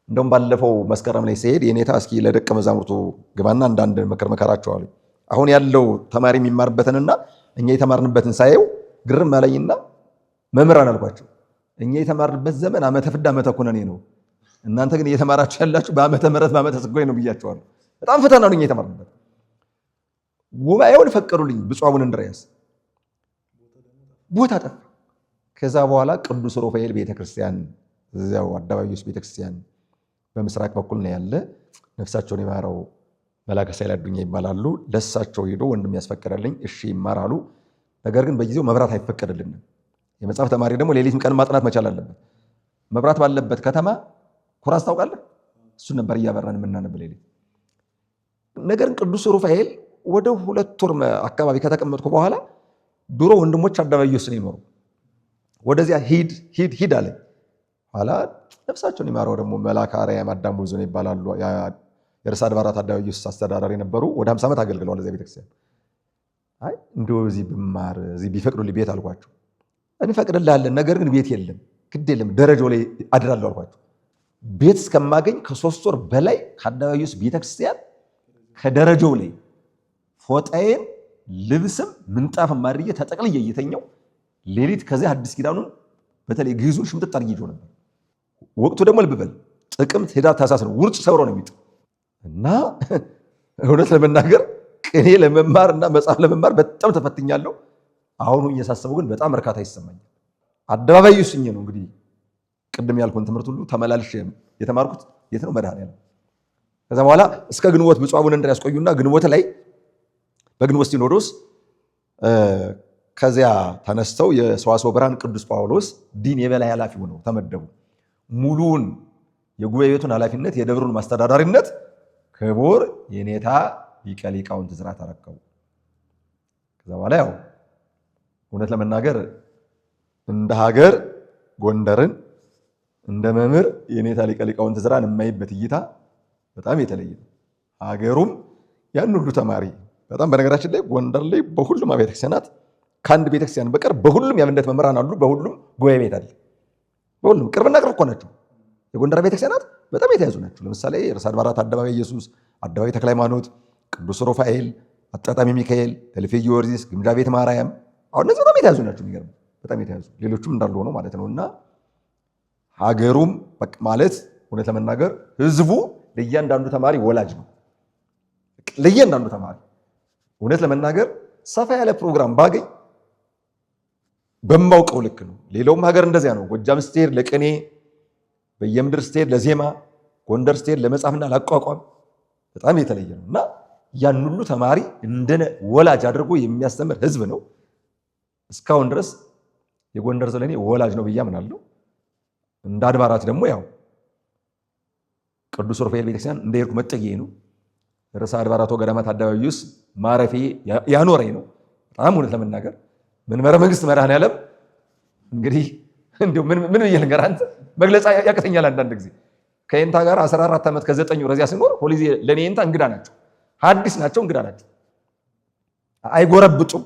እንደውም ባለፈው መስከረም ላይ ሲሄድ የኔታ እስኪ ለደቀ መዛሙርቱ ግባና አንዳንድ ምክር መከራቸው አሉ። አሁን ያለው ተማሪ የሚማርበትንና እኛ የተማርንበትን ሳየው ግርም አለኝና መምህራን አልኳቸው፣ እኛ የተማርንበት ዘመን ዓመተ ፍዳ ዓመተ ኩነኔ ነው፣ እናንተ ግን እየተማራችሁ ያላችሁ በዓመተ ምሕረት በዓመተ ስጋዌ ነው ብያቸዋለሁ። በጣም ፈተና ነው እኛ የተማርንበት። ጉባኤውን ፈቀዱልኝ ብፁዕ አቡነ እንድርያስ። ቦታ ጠፋ። ከዛ በኋላ ቅዱስ ሩፋኤል ቤተክርስቲያን እዚያው አደባባይ ውስጥ ቤተክርስቲያን በምስራቅ በኩል ነው ያለ። ነፍሳቸውን የማረው መላከ ኃይል አዱኛ ይባላሉ። ለሳቸው ሄዶ ወንድም ያስፈቀደልኝ እሺ ይማራሉ። ነገር ግን በጊዜው መብራት አይፈቀድልንም። የመጽሐፍ ተማሪ ደግሞ ሌሊትም ቀን ማጥናት መቻል አለበት። መብራት ባለበት ከተማ ኩራዝ ታውቃለህ? እሱን ነበር እያበራን የምናነብ ሌሊት። ነገር ግን ቅዱስ ሩፋኤል ወደ 2 ወር አካባቢ ከተቀመጥኩ በኋላ ድሮ ወንድሞች አደባባይ ውስጥ ነው ይኖሩ። ወደዚያ ሂድ አለኝ። ኋላ ነፍሳቸውን ይማረው ደግሞ መልአከ አርያም አዳም ብዙ ነው ይባላሉ። የርዕሰ አድባራት አደባባይ ውስጥ አስተዳዳሪ ነበሩ። ወደ 50 ዓመት አገልግለዋል እዚያ ቤተክርስቲያን። አይ እንደው እዚህ ብማር እዚህ ቢፈቅዱልኝ ቤት አልኳቸው። እንፈቅድልሃለን፣ ነገር ግን ቤት የለም። ግድ የለም ደረጃው ላይ አድራለሁ አልኳቸው። ቤት እስከማገኝ ከ3 ወር በላይ ከአደባባይ ውስጥ ቤተክርስቲያን ከደረጃው ላይ ፎጣዬን ልብስም ምንጣፍም ማድረጌ ተጠቅልዬ እየተኛው ሌሊት ከዚህ አዲስ ኪዳኑን በተለይ ግዕዙን ሽምጥጥ አድርጌ ይዤው ነበር። ወቅቱ ደግሞ ልብ በል ጥቅምት፣ ኅዳር፣ ታኅሳስ ነው። ውርጭ ሰብሮ ነው የሚጥል እና እውነት ለመናገር ቅኔ ለመማር እና መጽሐፍ ለመማር በጣም ተፈትኛለሁ። አሁኑ እየሳሰበው ግን በጣም እርካታ ይሰማኛል። አደባባይ ውስኝ ነው እንግዲህ ቅድም ያልኩን ትምህርት ሁሉ ተመላልሼ የተማርኩት የት ነው? መድኃኔዓለም። ከዛ በኋላ እስከ ግንቦት ብፁዕ አቡነ እንድርያስ ቆዩና ግንቦት ላይ በግንቦት ሲኖዶስ ከዚያ ተነስተው የሰዋስወ ብርሃን ቅዱስ ጳውሎስ ዲን የበላይ ኃላፊ ሆነው ተመደቡ። ሙሉውን የጉባኤ ቤቱን ኃላፊነት የደብሩን ማስተዳዳሪነት ክቡር የኔታ ሊቀ ሊቃውንት ዕዝራ ተረከቡ። ከዛ በኋላ ያው እውነት ለመናገር እንደ ሀገር ጎንደርን እንደ መምህር የኔታ ሊቀ ሊቃውንት ዕዝራን የማይበት እይታ በጣም የተለየ ነው። ሀገሩም ያን ሁሉ ተማሪ በጣም በነገራችን ላይ ጎንደር ላይ በሁሉም አብያተ ክርስቲያናት ከአንድ ቤተክርስቲያን በቀር በሁሉም የአብነት መምህራን አሉ። በሁሉም ጉባኤ ቤት አለ። በሁሉም ቅርብና ቅርብ እኮ ናቸው። የጎንደር ቤተክርስቲያናት በጣም የተያዙ ናቸው። ለምሳሌ ርዕሰ አድባራት አደባባይ ኢየሱስ፣ አደባባይ ተክለ ሃይማኖት፣ ቅዱስ ሩፋኤል፣ አጣጣሚ ሚካኤል፣ እልፌ ጊዮርጊስ፣ ግምጃ ቤት ማርያም፣ አሁን እነዚህ በጣም የተያዙ ናቸው። የሚገርም በጣም የተያዙ ሌሎቹም እንዳሉ ሆነው ማለት ነው። እና ሀገሩም ማለት እውነት ለመናገር ህዝቡ ለእያንዳንዱ ተማሪ ወላጅ ነው። ለእያንዳንዱ ተማሪ እውነት ለመናገር ሰፋ ያለ ፕሮግራም ባገኝ በማውቀው ልክ ነው። ሌላውም ሀገር እንደዚያ ነው። ጎጃም ስትሄድ ለቅኔ፣ በየምድር ስትሄድ ለዜማ፣ ጎንደር ስትሄድ ለመጻፍና ለአቋቋም በጣም የተለየ ነው እና ያን ሁሉ ተማሪ እንደ ወላጅ አድርጎ የሚያስተምር ህዝብ ነው። እስካሁን ድረስ የጎንደር ስለኔ ወላጅ ነው ብዬ አምናለሁ። እንደ አድባራት ደግሞ ያው ቅዱስ ሩፋኤል ቤተክርስቲያን እንደሄድኩ መጠጊያዬ ነው። ርዕሰ አድባራት ወገዳማት አደባባይ ውስጥ ማረፊያ ያኖረኝ ነው። በጣም እውነት ለመናገር መንበረ መንግስት መድኃኔዓለም እንግዲህ እንደው ምን ብዬ ልንገርህ አንተ መግለጽ ያቅተኛል አንዳንድ ጊዜ ከየንታ ጋር 14 ዓመት ከ9 ወር እዚያ ስኖር ሁልጊዜ ለኔ የንታ እንግዳ ናቸው፣ ሐዲስ ናቸው፣ እንግዳ ናቸው። አይጎረብጡም።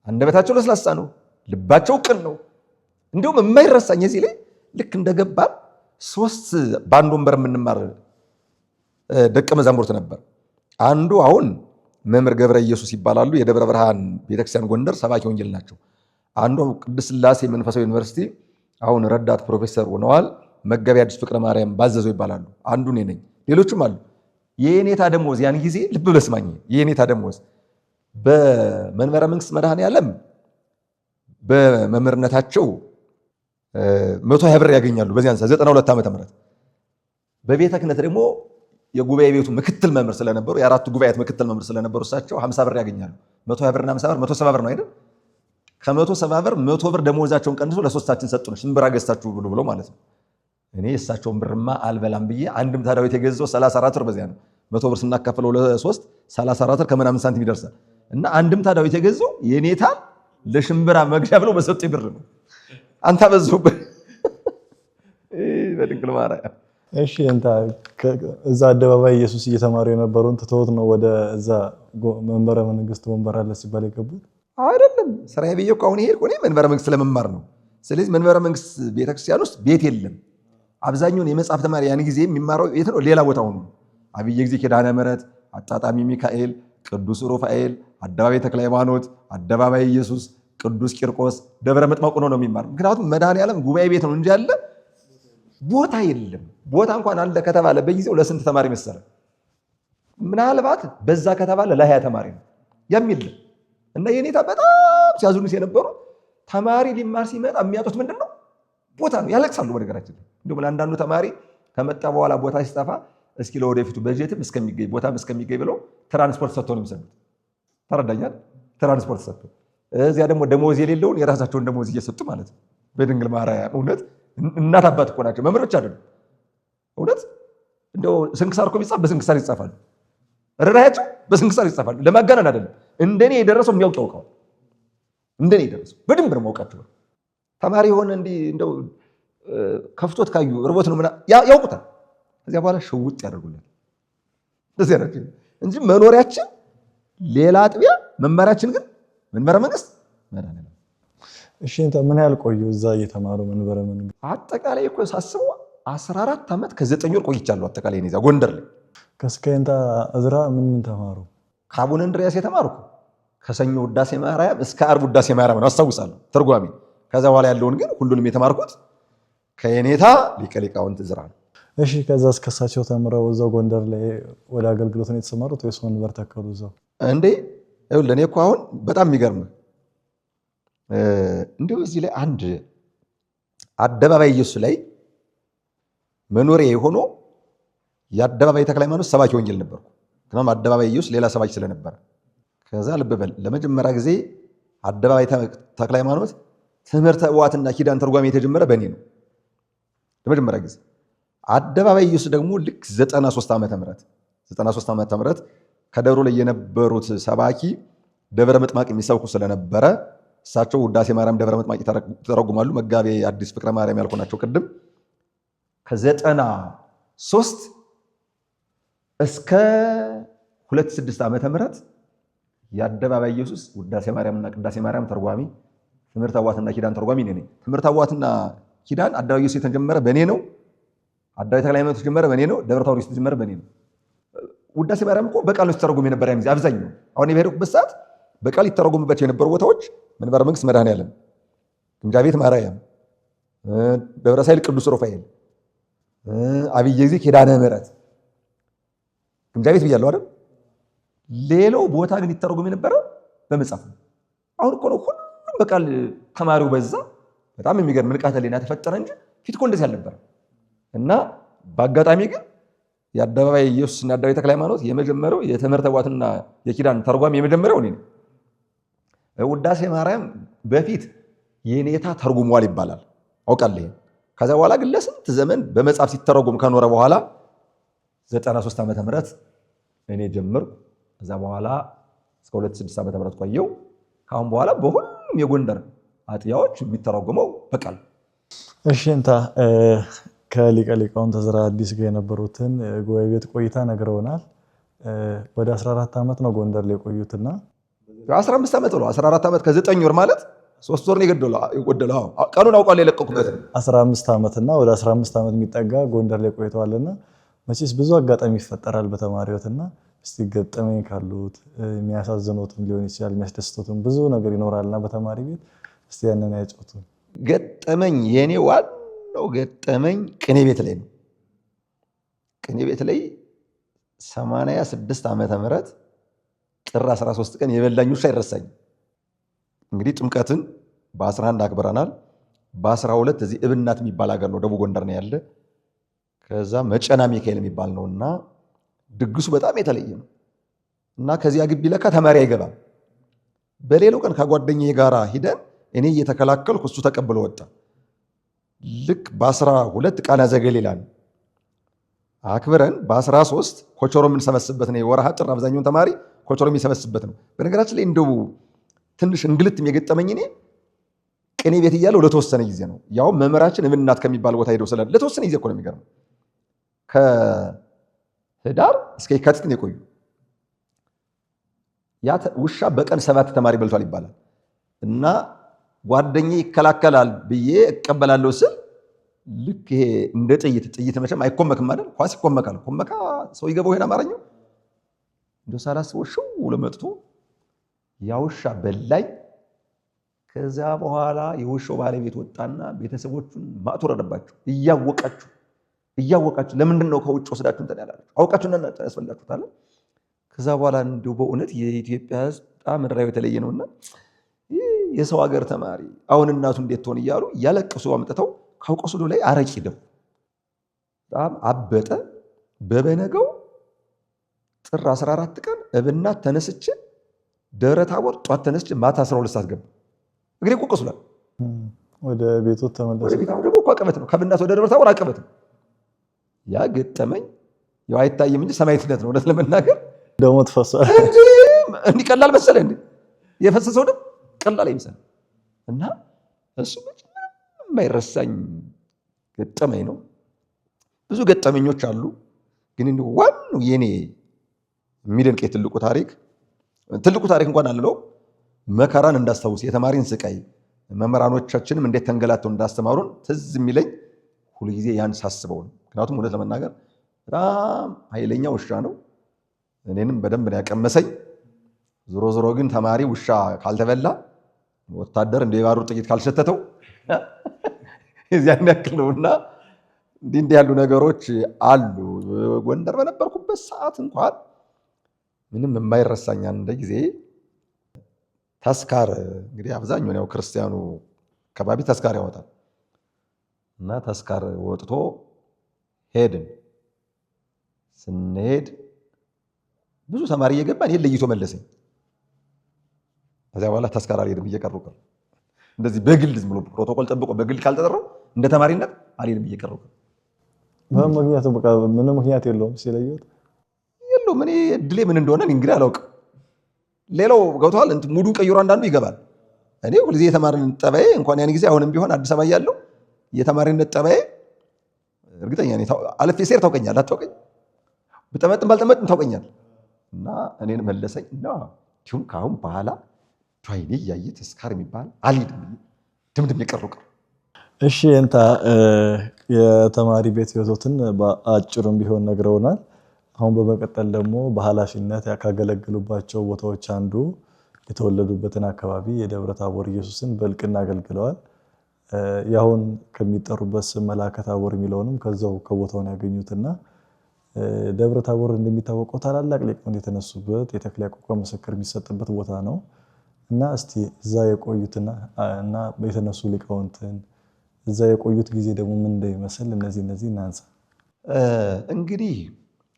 አንደበታቸው ለስላሳ ነው፣ ልባቸው ቅን ነው። እንዲሁም የማይረሳኝ እዚህ ላይ ልክ እንደገባ 3 በአንድ ወንበር የምንማር ደቀ መዛሙርት ነበር። አንዱ አሁን መምህር ገብረ ኢየሱስ ይባላሉ። የደብረ ብርሃን ቤተክርስቲያን ጎንደር ሰባኪ ወንጌል ናቸው። አንዱ ቅድስት ሥላሴ መንፈሳዊ ዩኒቨርሲቲ አሁን ረዳት ፕሮፌሰር ሆነዋል። መጋቢ አዲስ ፍቅረ ማርያም ባዘዘው ይባላሉ። አንዱ እኔ ነኝ። ሌሎችም አሉ። የኔታ ደሞዝ ያን ጊዜ ልብ በስማኝ፣ የኔታ ደሞዝ በመንበረ መንግስት መድኃኔዓለም በመምህርነታቸው 120 ብር ያገኛሉ። በዚያን 92 ዓመተ ምህረት በቤተ ክህነት ደግሞ የጉባኤ ቤቱ ምክትል መምህር ስለነበሩ የአራቱ ጉባኤያት ምክትል መምህር ስለነበሩ እሳቸው 50 ብር ያገኛሉ። 120 ብርና 50 ብር 170 ብር ነው አይደል? ከ170 ብር 100 ብር ደሞዛቸውን ቀንሶ ለሶስታችን ሰጡ ነው ሽምብራ ገዝታችሁ ብሎ ማለት ነው። እኔ እሳቸውን ብርማ አልበላም ብዬ አንድም ታዳዊት የገዛው 34 ብር በዚያ ነው። 100 ብር ስናካፍለው ለ3 34 ብር ከምናምን ሳንቲም ይደርሳል። እና አንድም ታዳዊት የገዛው የኔታ ለሽምብራ መግዣ ብለው በሰጡኝ ብር ነው። አንተ አበዛሁብህ በድንግል ማርያም። እሺ እንታ እዛ አደባባይ ኢየሱስ እየተማሩ የነበሩን ትተውት ነው ወደ እዛ መንበረ መንግስት ወንበር አለ ሲባል የገቡት? አይደለም። ስራዬ ብዬ እኮ አሁን ሄድኩ እኔ መንበረ መንግስት ለመማር ነው። ስለዚህ መንበረ መንግስት ቤተክርስቲያን ውስጥ ቤት የለም። አብዛኛውን የመጽሐፍ ተማሪ ያን ጊዜ የሚማረው የት ነው? ሌላ ቦታ ሆኖ አብየ ጊዜ ኪዳነ ምሕረት፣ አጣጣሚ ሚካኤል፣ ቅዱስ ሩፋኤል፣ አደባባይ ተክለ ሃይማኖት፣ አደባባይ ኢየሱስ፣ ቅዱስ ቂርቆስ፣ ደብረ ምጥማቅ ነው የሚማረው። ምክንያቱም መድኃኔዓለም ጉባኤ ቤት ነው እንጂ ያለ ቦታ የለም። ቦታ እንኳን አለ ከተባለ በጊዜው ለስንት ተማሪ መሰለ? ምናልባት በዛ ከተባለ ለ20 ተማሪ ነው የሚል እና የኔታ በጣም ሲያዝኑስ የነበሩ ተማሪ ሊማር ሲመጣ የሚያጡት ምንድን ነው? ቦታ ነው። ያለቅሳሉ። በነገራችን እንደውም ለአንዳንዱ ተማሪ ከመጣ በኋላ ቦታ ሲጠፋ እስኪ ለወደፊቱ በጀትም እስከሚገኝ ቦታም እስከሚገኝ ብለው ትራንስፖርት ሰጥተው ነው የሚሰጡት። ተረዳኛል? ትራንስፖርት ሰጥተው እዚያ ደግሞ ደሞዝ የሌለውን የራሳቸውን ደሞዝ እየሰጡ ማለት ነው። በድንግል ማርያም እውነት እናት አባት እኮ ናቸው፣ መምህሮች አይደሉም። እውነት እንደው ስንክሳር እኮ ቢጻፍ በስንክሳር ይጻፋሉ። ርራያቸው በስንክሳር ይጻፋሉ። ለማጋነን አይደለም። እንደኔ የደረሰው የሚያውቅ ያውቀዋል። እንደኔ የደረሰው በደንብ ነው የማውቃቸው። ተማሪ የሆነ እንዲህ እንደው ከፍቶት ካዩ ርቦት ነው ምናምን ያውቁታል። ከዚያ በኋላ ሽውጥ ያደርጉልን እንደዚህ አይነት እንጂ መኖሪያችን ሌላ አጥቢያ፣ መማሪያችን ግን መንበረ መንግስት መድኃኔዓለም። እሺ እንታ ምን ያህል ቆዩ እዛ እየተማሩ መንበረ መንግስት? አጠቃላይ እኮ ሳስበው 14 ዓመት ከ9 ወር ቆይቻለሁ። አጠቃላይ እዛ ጎንደር ላይ ከስከይንታ እዝራ ምን ተማሩ? ከአቡነ እንድርያስ የተማርኩ ከሰኞ ውዳሴ ማርያም እስከ ዓርብ ውዳሴ ማርያም ነው አስታውሳለሁ፣ ትርጓሜ። ከዛ በኋላ ያለውን ግን ሁሉንም የተማርኩት ከየኔታ ሊቀ ሊቃውንት እዝራ ነው። እሺ ከዛ እስከሳቸው ተምረው እዛው ጎንደር ላይ ወደ አገልግሎት ነው የተሰማሩት ወይስ መንበር ተከሉ እዛው? እንዴ ይኸውልህ እኔ እኮ አሁን በጣም የሚገርም እንዲሁ እዚህ ላይ አንድ አደባባይ ኢየሱስ ላይ መኖሪያ ሆኖ የአደባባይ ተክለ ሃይማኖት ሰባኪ ወንጌል ነበርኩ። ምክንያቱም አደባባይ ኢየሱስ ሌላ ሰባኪ ስለነበረ። ከዛ ልብ በል ለመጀመሪያ ጊዜ አደባባይ ተክለ ሃይማኖት ትምህርተ እዋትና ኪዳን ተርጓሚ የተጀመረ በእኔ ነው ለመጀመሪያ ጊዜ። አደባባይ ኢየሱስ ደግሞ ልክ 93 ዓመተ ምህረት ከደብሮ ላይ የነበሩት ሰባኪ ደብረ ምጥማቅ የሚሰብኩ ስለነበረ እሳቸው ውዳሴ ማርያም ደብረ ምጥማቅ ይተረጉማሉ። መጋቤ አዲስ ፍቅረ ማርያም ያልኩ ናቸው ቅድም። ከ93 እስከ 26 ዓመተ ምህረት የአደባባይ ኢየሱስ ውዳሴ ማርያምና ቅዳሴ ማርያም ተርጓሚ፣ ትምህርተ እዋትና ኪዳን ተርጓሚ ነኝ። ትምህርተ እዋትና ኪዳን አደባባይ ኢየሱስ የተጀመረ በእኔ ነው። አደባባይ ተክለ ሃይማኖት የተጀመረ በእኔ ነው። ደብረ ታቦር የተጀመረ በእኔ ነው። ውዳሴ ማርያም እኮ በቃል ነው ሲተረጉም የነበረ ያን ጊዜ አብዛኛው። አሁን የሄድኩበት ሰዓት በቃል ይተረጉምበት የነበሩ ቦታዎች መንበረ መንግስት መድኃኔዓለም፣ ግምጃ ቤት ማርያም፣ ደብረ ሳይል ቅዱስ ሩፋኤል፣ አብየ ጊዜ ኪዳነ ምሕረት፣ ግምጃ ቤት ብያለሁ አይደል? ሌላው ቦታ ግን ይተረጉም የነበረ በመጽሐፍ ነው። አሁን እኮ ነው ሁሉም በቃል ተማሪው በዛ። በጣም የሚገርም ንቃተ ህሊና ተፈጠረ እንጂ ፊት እኮ እንደዚህ አልነበረ። እና በአጋጣሚ ግን የአደባባይ ኢየሱስና የአደባባይ ተክለ ሃይማኖት የመጀመሪያው የትምህርተ እዋትና የኪዳን ተርጓሚ የመጀመሪያው እኔ ነኝ። ውዳሴ ማርያም በፊት የኔታ ተርጉሟል ይባላል አውቃለሁ። ከዛ በኋላ ግን ለስንት ዘመን በመጽሐፍ ሲተረጉም ከኖረ በኋላ 93 ዓመተ ምህረት እኔ ጀመርኩ። ከዛ በኋላ እስከ 26 ዓመተ ምህረት ቆየው። ካሁን በኋላ በሁሉም የጎንደር አጥያዎች የሚተረጉመው በቃል። እሺ እንታ ከሊቀ ሊቃውንት ዕዝራ አዲስ ጋር የነበሩትን ጉባኤ ቤት ቆይታ ነግረውናል። ወደ 14 ዓመት ነው ጎንደር ላይ የቆዩትና 15 ዓመት ነው። 14 ዓመት ከ9 ወር ማለት 3 ወር ነው የጎደለው። ቀኑን አውቃለሁ የለቀቁበት 15 ዓመትና ወደ 15 ዓመት የሚጠጋ ጎንደር ላይ ቆይተዋልና መቼስ ብዙ አጋጣሚ ይፈጠራል በተማሪዎትና እስቲ ገጠመኝ ካሉት የሚያሳዝኑትም ሊሆን ይችላል የሚያስደስቱትም ብዙ ነገር ይኖራልና በተማሪ ቤት እስቲ ያንን ያጫውቱን። ገጠመኝ የኔ ዋናው ገጠመኝ ቅኔ ቤት ላይ ነው። ቅኔ ቤት ላይ 86 ዓመተ ምህረት ጥር 13 ቀን የበላኝ ውሻ አይረሳኝ። እንግዲህ ጥምቀትን በ11 አክብረናል። በ12 እዚህ እብናት የሚባል ሀገር ነው፣ ደቡብ ጎንደር ነው ያለ። ከዛ መጨና ሚካኤል የሚባል ነውና ድግሱ በጣም የተለየ ነው እና ከዚያ ግቢ ለካ ተማሪ አይገባም። በሌላው ቀን ከጓደኛዬ ጋር ሂደን እኔ እየተከላከልኩ እሱ ተቀብሎ ወጣ። ልክ በ12 ቃና ዘገሊላ አክብረን በ13 ኮቾሮ የምንሰበስበት ነው። የወርሃ ጥር አብዛኛውን ተማሪ ኮቾሮ የሚሰበስበት ነው። በነገራችን ላይ እንደው ትንሽ እንግልት የገጠመኝ እኔ ቅኔ ቤት እያለሁ ለተወሰነ ጊዜ ነው። ያው መምህራችን እብናት ከሚባል ቦታ ሄደው ስላለ ለተወሰነ ጊዜ እኮ ነው። የሚገርመው ከህዳር እስከ የካቲት ነው የቆዩ። ያ ውሻ በቀን 7 ተማሪ በልቷል ይባላል እና ጓደኛዬ ይከላከላል ብዬ እቀበላለሁ ስል ልክ ይሄ እንደ ጥይት መቼም አይኮመክም አይደል? ኳስ ይኮመካል። ኮመካ ሰው ይገባው ይሄን አማርኛው እንደው ሳላስበው ሽው ለመጥቶ ያ ውሻ በላይ። ከዛ በኋላ የውሻው ባለቤት ወጣና ቤተሰቦቹን ማጥወረደባቸው። እያወቃችሁ ለምንድን ነው ከውጭ ወስዳችሁ እንትን ያላችሁ? አውቃችሁ እና ያስፈላችሁታል። ከዛ በኋላ እንደው በእውነት የኢትዮጵያ ሕዝብ በጣም ምድራዊ የተለየ ነውና የሰው ሀገር ተማሪ አሁን እናቱ እንዴት ትሆን እያሉ ያለቅሱ አምጥተው ከቆስሉ ላይ አረቂ ደም በጣም አበጠ። በበነገው ጥር 14 ቀን እብናት ተነስቼ ደብረ ታቦር ጧት ተነስቼ ማታ 12 ሰዓት ገባ። እግሬ እኮ ቆስሏል። ወደ ቤቱ ተመለሰ። ወደ ቤቱ ደግሞ እኮ አቀበት ነው። ከእብናት ወደ ደብረ ታቦር አቀበት ነው። ያ ገጠመኝ ያው አይታይም እንጂ ሰማዕትነት ነው። እውነት ለመናገር ደሞ ተፈሷል። እንዲህ ቀላል መሰለህ እንዴ? የፈሰሰው ደም ቀላል አይመስልም። እና እሱ የማይረሳኝ ገጠመኝ ነው። ብዙ ገጠመኞች አሉ፣ ግን ዋናው የኔ የሚደንቅ ትልቁ ታሪክ እንኳን አልለው መከራን እንዳስታውስ የተማሪን ስቃይ መምህራኖቻችንም እንዴት ተንገላተው እንዳስተማሩን ትዝ የሚለኝ ሁልጊዜ ያን ሳስበው ነው። ምክንያቱም እውነት ለመናገር በጣም ኃይለኛ ውሻ ነው። እኔንም በደንብ ነው ያቀመሰኝ። ዞሮ ዞሮ ግን ተማሪ ውሻ ካልተበላ ወታደር እንደ የባሩድ ጥይት ካልሸተተው የዚያን ያክል ነውና እንዲህ ያሉ ነገሮች አሉ። ጎንደር በነበርኩበት ሰዓት እንኳን ምንም የማይረሳኝ አንድ ጊዜ ተስካር፣ እንግዲህ አብዛኛው ያው ክርስቲያኑ ከባቢ ተስካር ያወጣል እና ተስካር ወጥቶ ሄድን። ስንሄድ ብዙ ተማሪ እየገባን ይሄን ለይቶ መለሰኝ። ከዚያ በኋላ ተስካር አልሄድም እየቀሩ ቀሩ። እንደዚህ በግል ዝም ብሎ ፕሮቶኮል ጠብቆ በግል ካልተጠራው እንደ ተማሪነት አልሄድም እየቀሩ ቀሩ። ምንም ምክንያት የለውም ሲለዩት የለውም። እኔ እድሌ ምን እንደሆነ እንግዲህ አላውቅም። ሌላው ገብተዋል ሙዱን ቀይሮ አንዳንዱ ይገባል። እኔ ሁልጊዜ የተማሪነት ጠባዬ እንኳን ያን ጊዜ አሁንም ቢሆን አዲስ አበባ ያለው የተማሪነት ጠባዬ እርግጠኛ ነኝ አለፌ ሴር ታውቀኛል አታውቀኝ ብጠመጥም ባልጠመጥም ታውቀኛል። እና እኔን መለሰኝ እና ቲዩን ካሁን በኋላ ቷይኔ ያየ ተስካር የሚባል አልሄድም ድምድም የቀሩ ቀሩ። እሺ እንታ የተማሪ ቤት ህይወትን በአጭሩም ቢሆን ነግረውናል። አሁን በመቀጠል ደግሞ በኃላፊነት ካገለገሉባቸው ቦታዎች አንዱ የተወለዱበትን አካባቢ የደብረ ታቦር ኢየሱስን በልቅና አገልግለዋል። ያሁን ከሚጠሩበት ስም መልአከ ታቦር የሚለውንም ከዛው ከቦታው ነው ያገኙትና ደብረ ታቦር እንደሚታወቀው ታላላቅ ሊቃውንት የተነሱበት የተክለ ያዕቆብ ምስክር የሚሰጥበት ቦታ ነው እና እስቲ እዛ የቆዩትና እና የተነሱ ሊቃውንትን እዛ የቆዩት ጊዜ ደግሞ ምን እንደሚመስል እነዚህ እናንሳ። እንግዲህ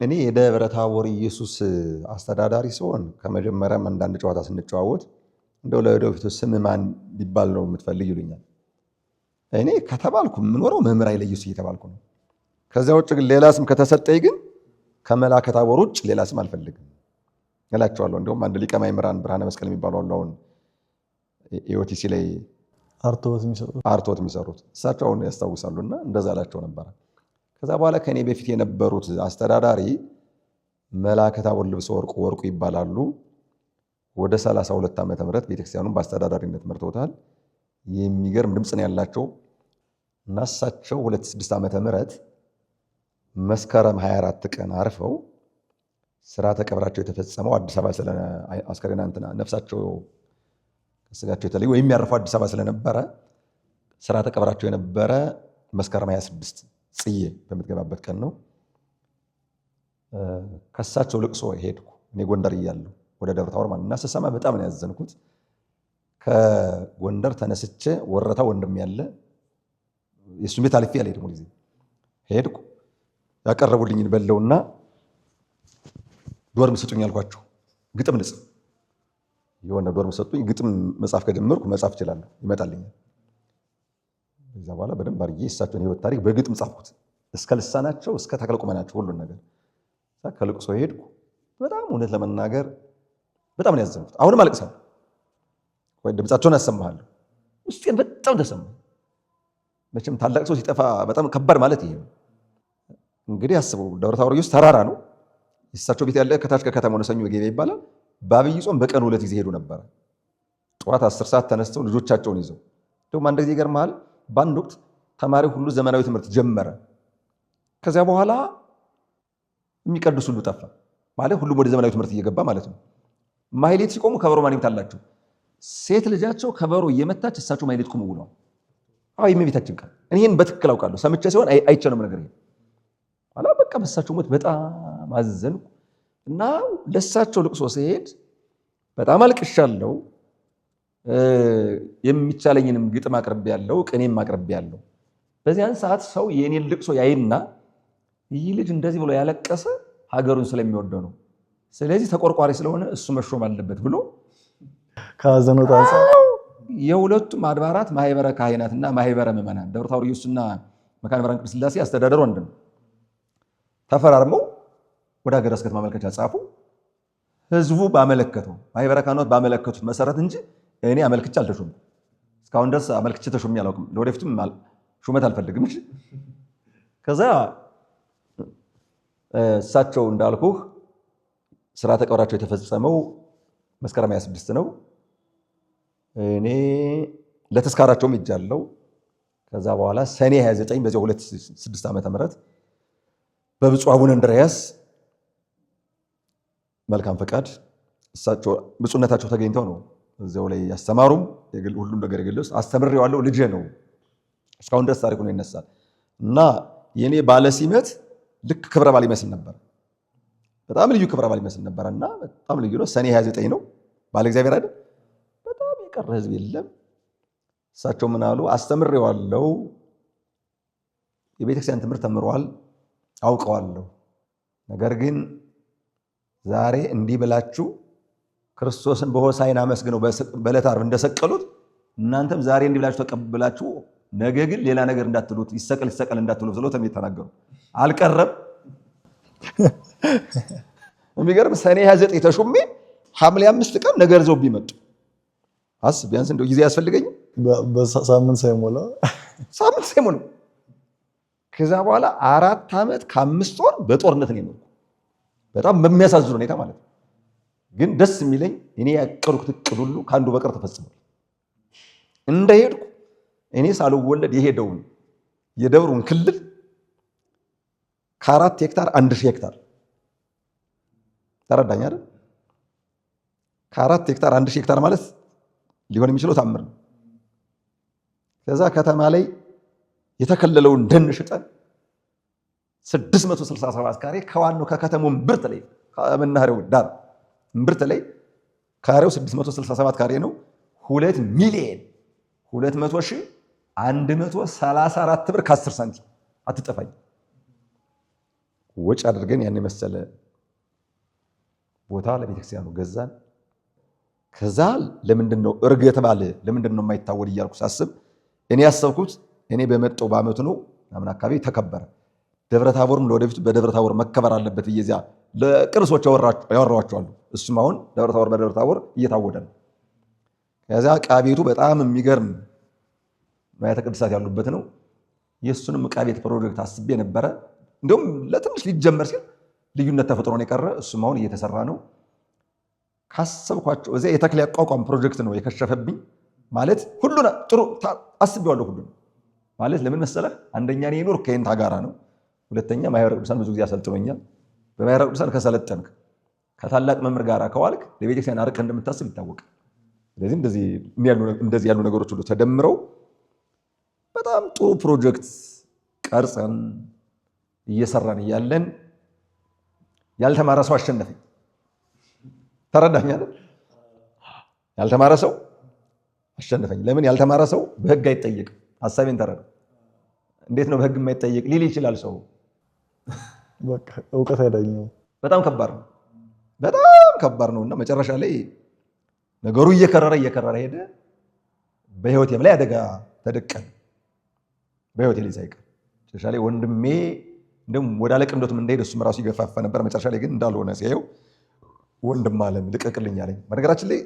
እኔ የደብረ ታቦር ኢየሱስ አስተዳዳሪ ሲሆን ከመጀመሪያም አንዳንድ ጨዋታ ስንጨዋወት እንደው ለወደፊቱ ስም ማን ቢባል ነው የምትፈልግ ይሉኛል። እኔ ከተባልኩ የምኖረው መምህር ኃይለ ኢየሱስ እየተባልኩ ነው። ከዚያ ውጭ ግን ሌላ ስም ከተሰጠኝ ግን ከመልአከ ታቦር ውጭ ሌላ ስም አልፈልግም እላቸዋለሁ። እንደውም አንድ ሊቀ ማእምራን ብርሃነ መስቀል የሚባሉ አሉ፣ አሁን ኢኦቲሲ ላይ አርቶት የሚሰሩት እሳቸው አሁን ያስታውሳሉና እንደዛ እላቸው ነበረ። ከዛ በኋላ ከኔ በፊት የነበሩት አስተዳዳሪ መላከ ታቦር ልብሰ ወርቁ ይባላሉ። ወደ 32 ዓመተ ምህረት ቤተክርስቲያኑን በአስተዳዳሪነት መርተውታል። የሚገርም ድምፅ ነው ያላቸው እና እሳቸው 26 ዓመተ ምህረት መስከረም 24 ቀን አርፈው ስርዓተ ቀብራቸው የተፈጸመው አዲስ አበባ አስከሬና ነፍሳቸው ስጋቸው የተለየ ወይም ያረፈው አዲስ አበባ ስለነበረ ስርዓተ ቀብራቸው የነበረ መስከረም 26 ጽዬ በምትገባበት ቀን ነው። ከሳቸው ልቅሶ ሄድኩ። እኔ ጎንደር እያለሁ ወደ ደብረ ታቦር ማለት እና ስሰማ በጣም ነው ያዘንኩት። ከጎንደር ተነስቼ ወረታ ወንድም ያለ የእሱም ቤት አልፌ ያልሄድኩ ጊዜ ሄድኩ። ያቀረቡልኝን በለውና ዶርም ስጡኝ አልኳቸው። ግጥም ልጽፍ የሆነ ዶርም ሰጡኝ። ግጥም መጻፍ ከጀመርኩ መጻፍ እችላለሁ፣ ይመጣልኛል። ከዛ በኋላ በደንብ አድርጌ የእሳቸውን ህይወት ታሪክ በግጥም ጻፍኩት። እስከ ልሳናቸው እስከ ተክለ ቁመናቸው ሁሉን ነገር። ከልቅሶ ሄድኩ። በጣም እውነት ለመናገር በጣም ነው ያዘንኩት። አሁንም አለቅሳለሁ። ወይ ድምጻቸውን ያሰማሃለሁ። ውስጤን በጣም ተሰማ። መቼም ታላቅ ሰው ሲጠፋ በጣም ከባድ ማለት ይሄ ነው። እንግዲህ አስበው፣ ደብረ ታቦር ውስጥ ተራራ ነው። የእሳቸው ቤት ያለ ከታች ከከተማው ነው፣ ሰኞ ገበያ ይባላል። በአብይ ጾም በቀን 2 ጊዜ ሄዱ ነበረ። ጠዋት 10 ሰዓት ተነስተው ልጆቻቸውን ይዘው። ደግሞ አንድ ጊዜ ይገርምሃል፣ በአንድ ወቅት ተማሪ ሁሉ ዘመናዊ ትምህርት ጀመረ። ከዚያ በኋላ የሚቀድስ ሁሉ ጠፋ ማለት፣ ሁሉም ወደ ዘመናዊ ትምህርት እየገባ ማለት ነው። ማህሌት ሲቆሙ ከበሮ ማን ይምታላቸው? ሴት ልጃቸው ከበሮ እየመታች እሳቸው ማህሌት ቆሙ ብለዋል። አዎ የእመቤታችን ቃል። እኔን በትክክል አውቃለሁ፣ ሰምቼ ሲሆን አይቼ ነው ነገር ይሄ አላ በቃ በእሳቸው ሞት በጣም አዘንኩ እና ለእሳቸው ልቅሶ ሲሄድ በጣም አልቅሻለሁ። የሚቻለኝንም ግጥም አቅርቤያለሁ፣ ቅኔም አቅርቤያለሁ። በዚያን ሰዓት ሰው የኔን ልቅሶ ያይና ይህ ልጅ እንደዚህ ብሎ ያለቀሰ ሀገሩን ስለሚወደው ነው፣ ስለዚህ ተቆርቋሪ ስለሆነ እሱ መሾም አለበት ብሎ ከአዘኖት አንፃር የሁለቱም አድባራት ማህበረ ካህናትና ማህበረ ምዕመናን ደብረ ታቦር ኢየሱስና መካነ ብርሃን ቅድስት ሥላሴ አስተዳደሩ አንድ ነው። ተፈራርመው ወደ ሀገረ ስብከት ማመልከቻ ጻፉ። ህዝቡ ባመለከተው ማህበረ ካህናት ባመለከቱት መሰረት እንጂ እኔ አመልክቼ አልተሾምኩም። እስካሁን ድረስ አመልክቼ ተሾሜ አላውቅም። ለወደፊትም ሹመት አልፈልግም። እሺ ከዛ እሳቸው እንዳልኩህ ስርዓተ ቀብራቸው የተፈጸመው መስከረም 26 ነው። እኔ ለተስካራቸውም ሄጃለሁ። ከዛ በኋላ ሰኔ 29 በዚያው 2006 ዓመተ ምህረት በብፁዕ አቡነ እንድርያስ መልካም ፈቃድ እሳቸው ብፁዕነታቸው ተገኝተው ነው እዚያው ላይ ያስተማሩም ሁሉም ነገር የገለጹት። አስተምሬዋለሁ፣ ልጄ ነው። እስካሁን ድረስ ታሪኩ ነው ይነሳል እና የኔ ባለ ሲመት ልክ ክብረ በዓል ይመስል ነበር። በጣም ልዩ ክብረ በዓል ይመስል ነበር እና በጣም ልዩ ነው። ሰኔ 29 ነው። ባለ እግዚአብሔር አይደል? በጣም የቀረ ህዝብ የለም። እሳቸው ምን አሉ? አስተምሬዋለሁ፣ የቤተክርስቲያን ትምህርት ተምሯል፣ አውቀዋለሁ። ነገር ግን ዛሬ እንዲህ ብላችሁ ክርስቶስን በሆሳዕና አመስግነው በዕለተ ዓርብ እንደሰቀሉት እናንተም ዛሬ እንዲህ ብላችሁ ተቀብላችሁ ነገ ግን ሌላ ነገር እንዳትሉት፣ ይሰቀል እንዳትሉት ብለው ተናገሩ። አልቀረም። የሚገርም ሰኔ 29 ተሾሜ ሐምሌ 5 ቀን ነገር ዘው ቢመጡ አስብ። ቢያንስ እንደው ጊዜ ያስፈልገኝ በሳምንት ሳይሞላ ከዛ በኋላ 4 ዓመት ከ5 ወር በጦርነት ነው የኖርኩ። በጣም በሚያሳዝን ሁኔታ ማለት ነው። ግን ደስ የሚለኝ እኔ ያቀርኩት እቅድ ሁሉ ከአንዱ በቀር ተፈጽሟል። እንደሄድኩ እኔ ሳልወለድ የሄደውን የደብሩን ክልል ከ4 ሄክታር 1000 ሄክታር ተረዳኝ አይደል? ከ4 ሄክታር 1000 ሄክታር ማለት ሊሆን የሚችለው ታምር ነው። ከዛ ከተማ ላይ የተከለለውን ደን ሽጠን 667 ካሬ ከዋናው ከከተማው እምብርት ላይ ከመናኸሪያው ዳር እምብርት ላይ ካሬው 667 ካሬ ነው። 2 ሚሊዮን 200 ሺህ 134 ብር ከ10 ሳንቲም አትጠፋኝ ወጭ አድርገን ያን የመሰለ ቦታ ለቤተክርስቲያኑ ገዛን። ከዛ ለምንድነው እርገት ባለ ለምንድነው የማይታወድ እያልኩ ሳስብ እኔ ያሰብኩት እኔ በመጣው በአመቱ ነው ምናምን አካባቢ ተከበረ። ደብረ ታቦርም ለወደፊቱ በደብረ ታቦር መከበር አለበት እየዚያ ለቅርሶች ያወራዋቸዋል። እሱም አሁን ደብረ ታቦር በደብረ ታቦር እየታወደ ነው። ከዛ ዕቃ ቤቱ በጣም የሚገርም ንዋያተ ቅድሳት ያሉበት ነው። የሱንም ዕቃ ቤት ፕሮጀክት አስቤ ነበረ። እንደውም ለትንሽ ሊጀመር ሲል ልዩነት ተፈጥሮ ነው የቀረ። እሱም አሁን እየተሰራ ነው። ካሰብኳቸው እዚያ የተክሌ አቋቋም ፕሮጀክት ነው የከሸፈብኝ። ማለት ሁሉን ጥሩ አስቤዋለሁ። ሁሉን ማለት ለምን መሰለህ? አንደኛ እኔ የኖርኩ ከእንታ ጋራ ነው። ሁለተኛ ማህበረ ቅዱሳን ብዙ ጊዜ አሰልጥኖኛል። በማህበረ ቅዱሳን ከሰለጠንክ ከታላቅ መምህር ጋር ከዋልክ ለቤተክርስቲያን አርቀህ እንደምታስብ ይታወቃል። ስለዚህ እንደዚህ ያሉ ነገሮች ሁሉ ተደምረው በጣም ጥሩ ፕሮጀክት ቀርጸን እየሰራን እያለን ያልተማረ ሰው አሸነፈኝ። ተረዳኛል? ያልተማረ ሰው አሸነፈኝ። ለምን? ያልተማረ ሰው በህግ አይጠየቅም። ሐሳቤን ተረዳ። እንዴት ነው በህግ የማይጠየቅ ሊል ይችላል ሰው? በቃ እውቀት አይደለም። በጣም ከባድ ነውና መጨረሻ ላይ ነገሩ እየከረረ ሄደ። በህይወቴም ላይ አደጋ ተደቀነ። በህይወቴ ላይ ሳይቀር መጨረሻ ላይ ወንድሜ እንደውም ወደ አለቅነቱም እንደሄደ እሱም ራሱ ይገፋፋ ነበር። መጨረሻ ላይ ግን እንዳልሆነ ሲያየው ወንድም አለም ልቀቅልኝ አለኝ። በነገራችን ላይ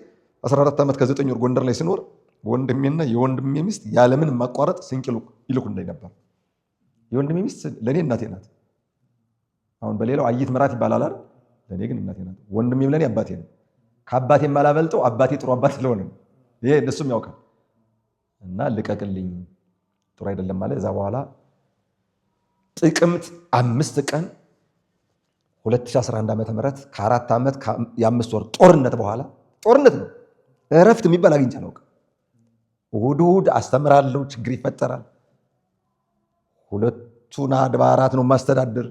14 ዓመት ከ9 ወር ጎንደር ላይ ስኖር ወንድሜና የወንድሜ ሚስት ያለምን ማቋረጥ ስንቅ ይልኩልኝ ነበር። የወንድሜ ሚስት ለእኔ እናቴ ናት። አሁን በሌላው አየት ምራት ይባላል አይደል? ለእኔ ግን እናቴ ናት። ወንድሜም ለእኔ አባቴ ነው። ከአባቴ የማላበልጠው አባቴ ጥሩ አባት ስለሆነ ይሄ እነሱም ያውቃል። እና ልቀቅልኝ ጥሩ አይደለም ማለት እዛ በኋላ ጥቅምት 5 ቀን 2011 ዓ.ም ከ4 ዓመት የ5 ወር ጦርነት በኋላ ጦርነት ነው እረፍት የሚባል አግኝቼ አላውቅም። እሑድ አስተምራለሁ፣ ችግር ይፈጠራል። 2ቱን አድባራት ነው ማስተዳደር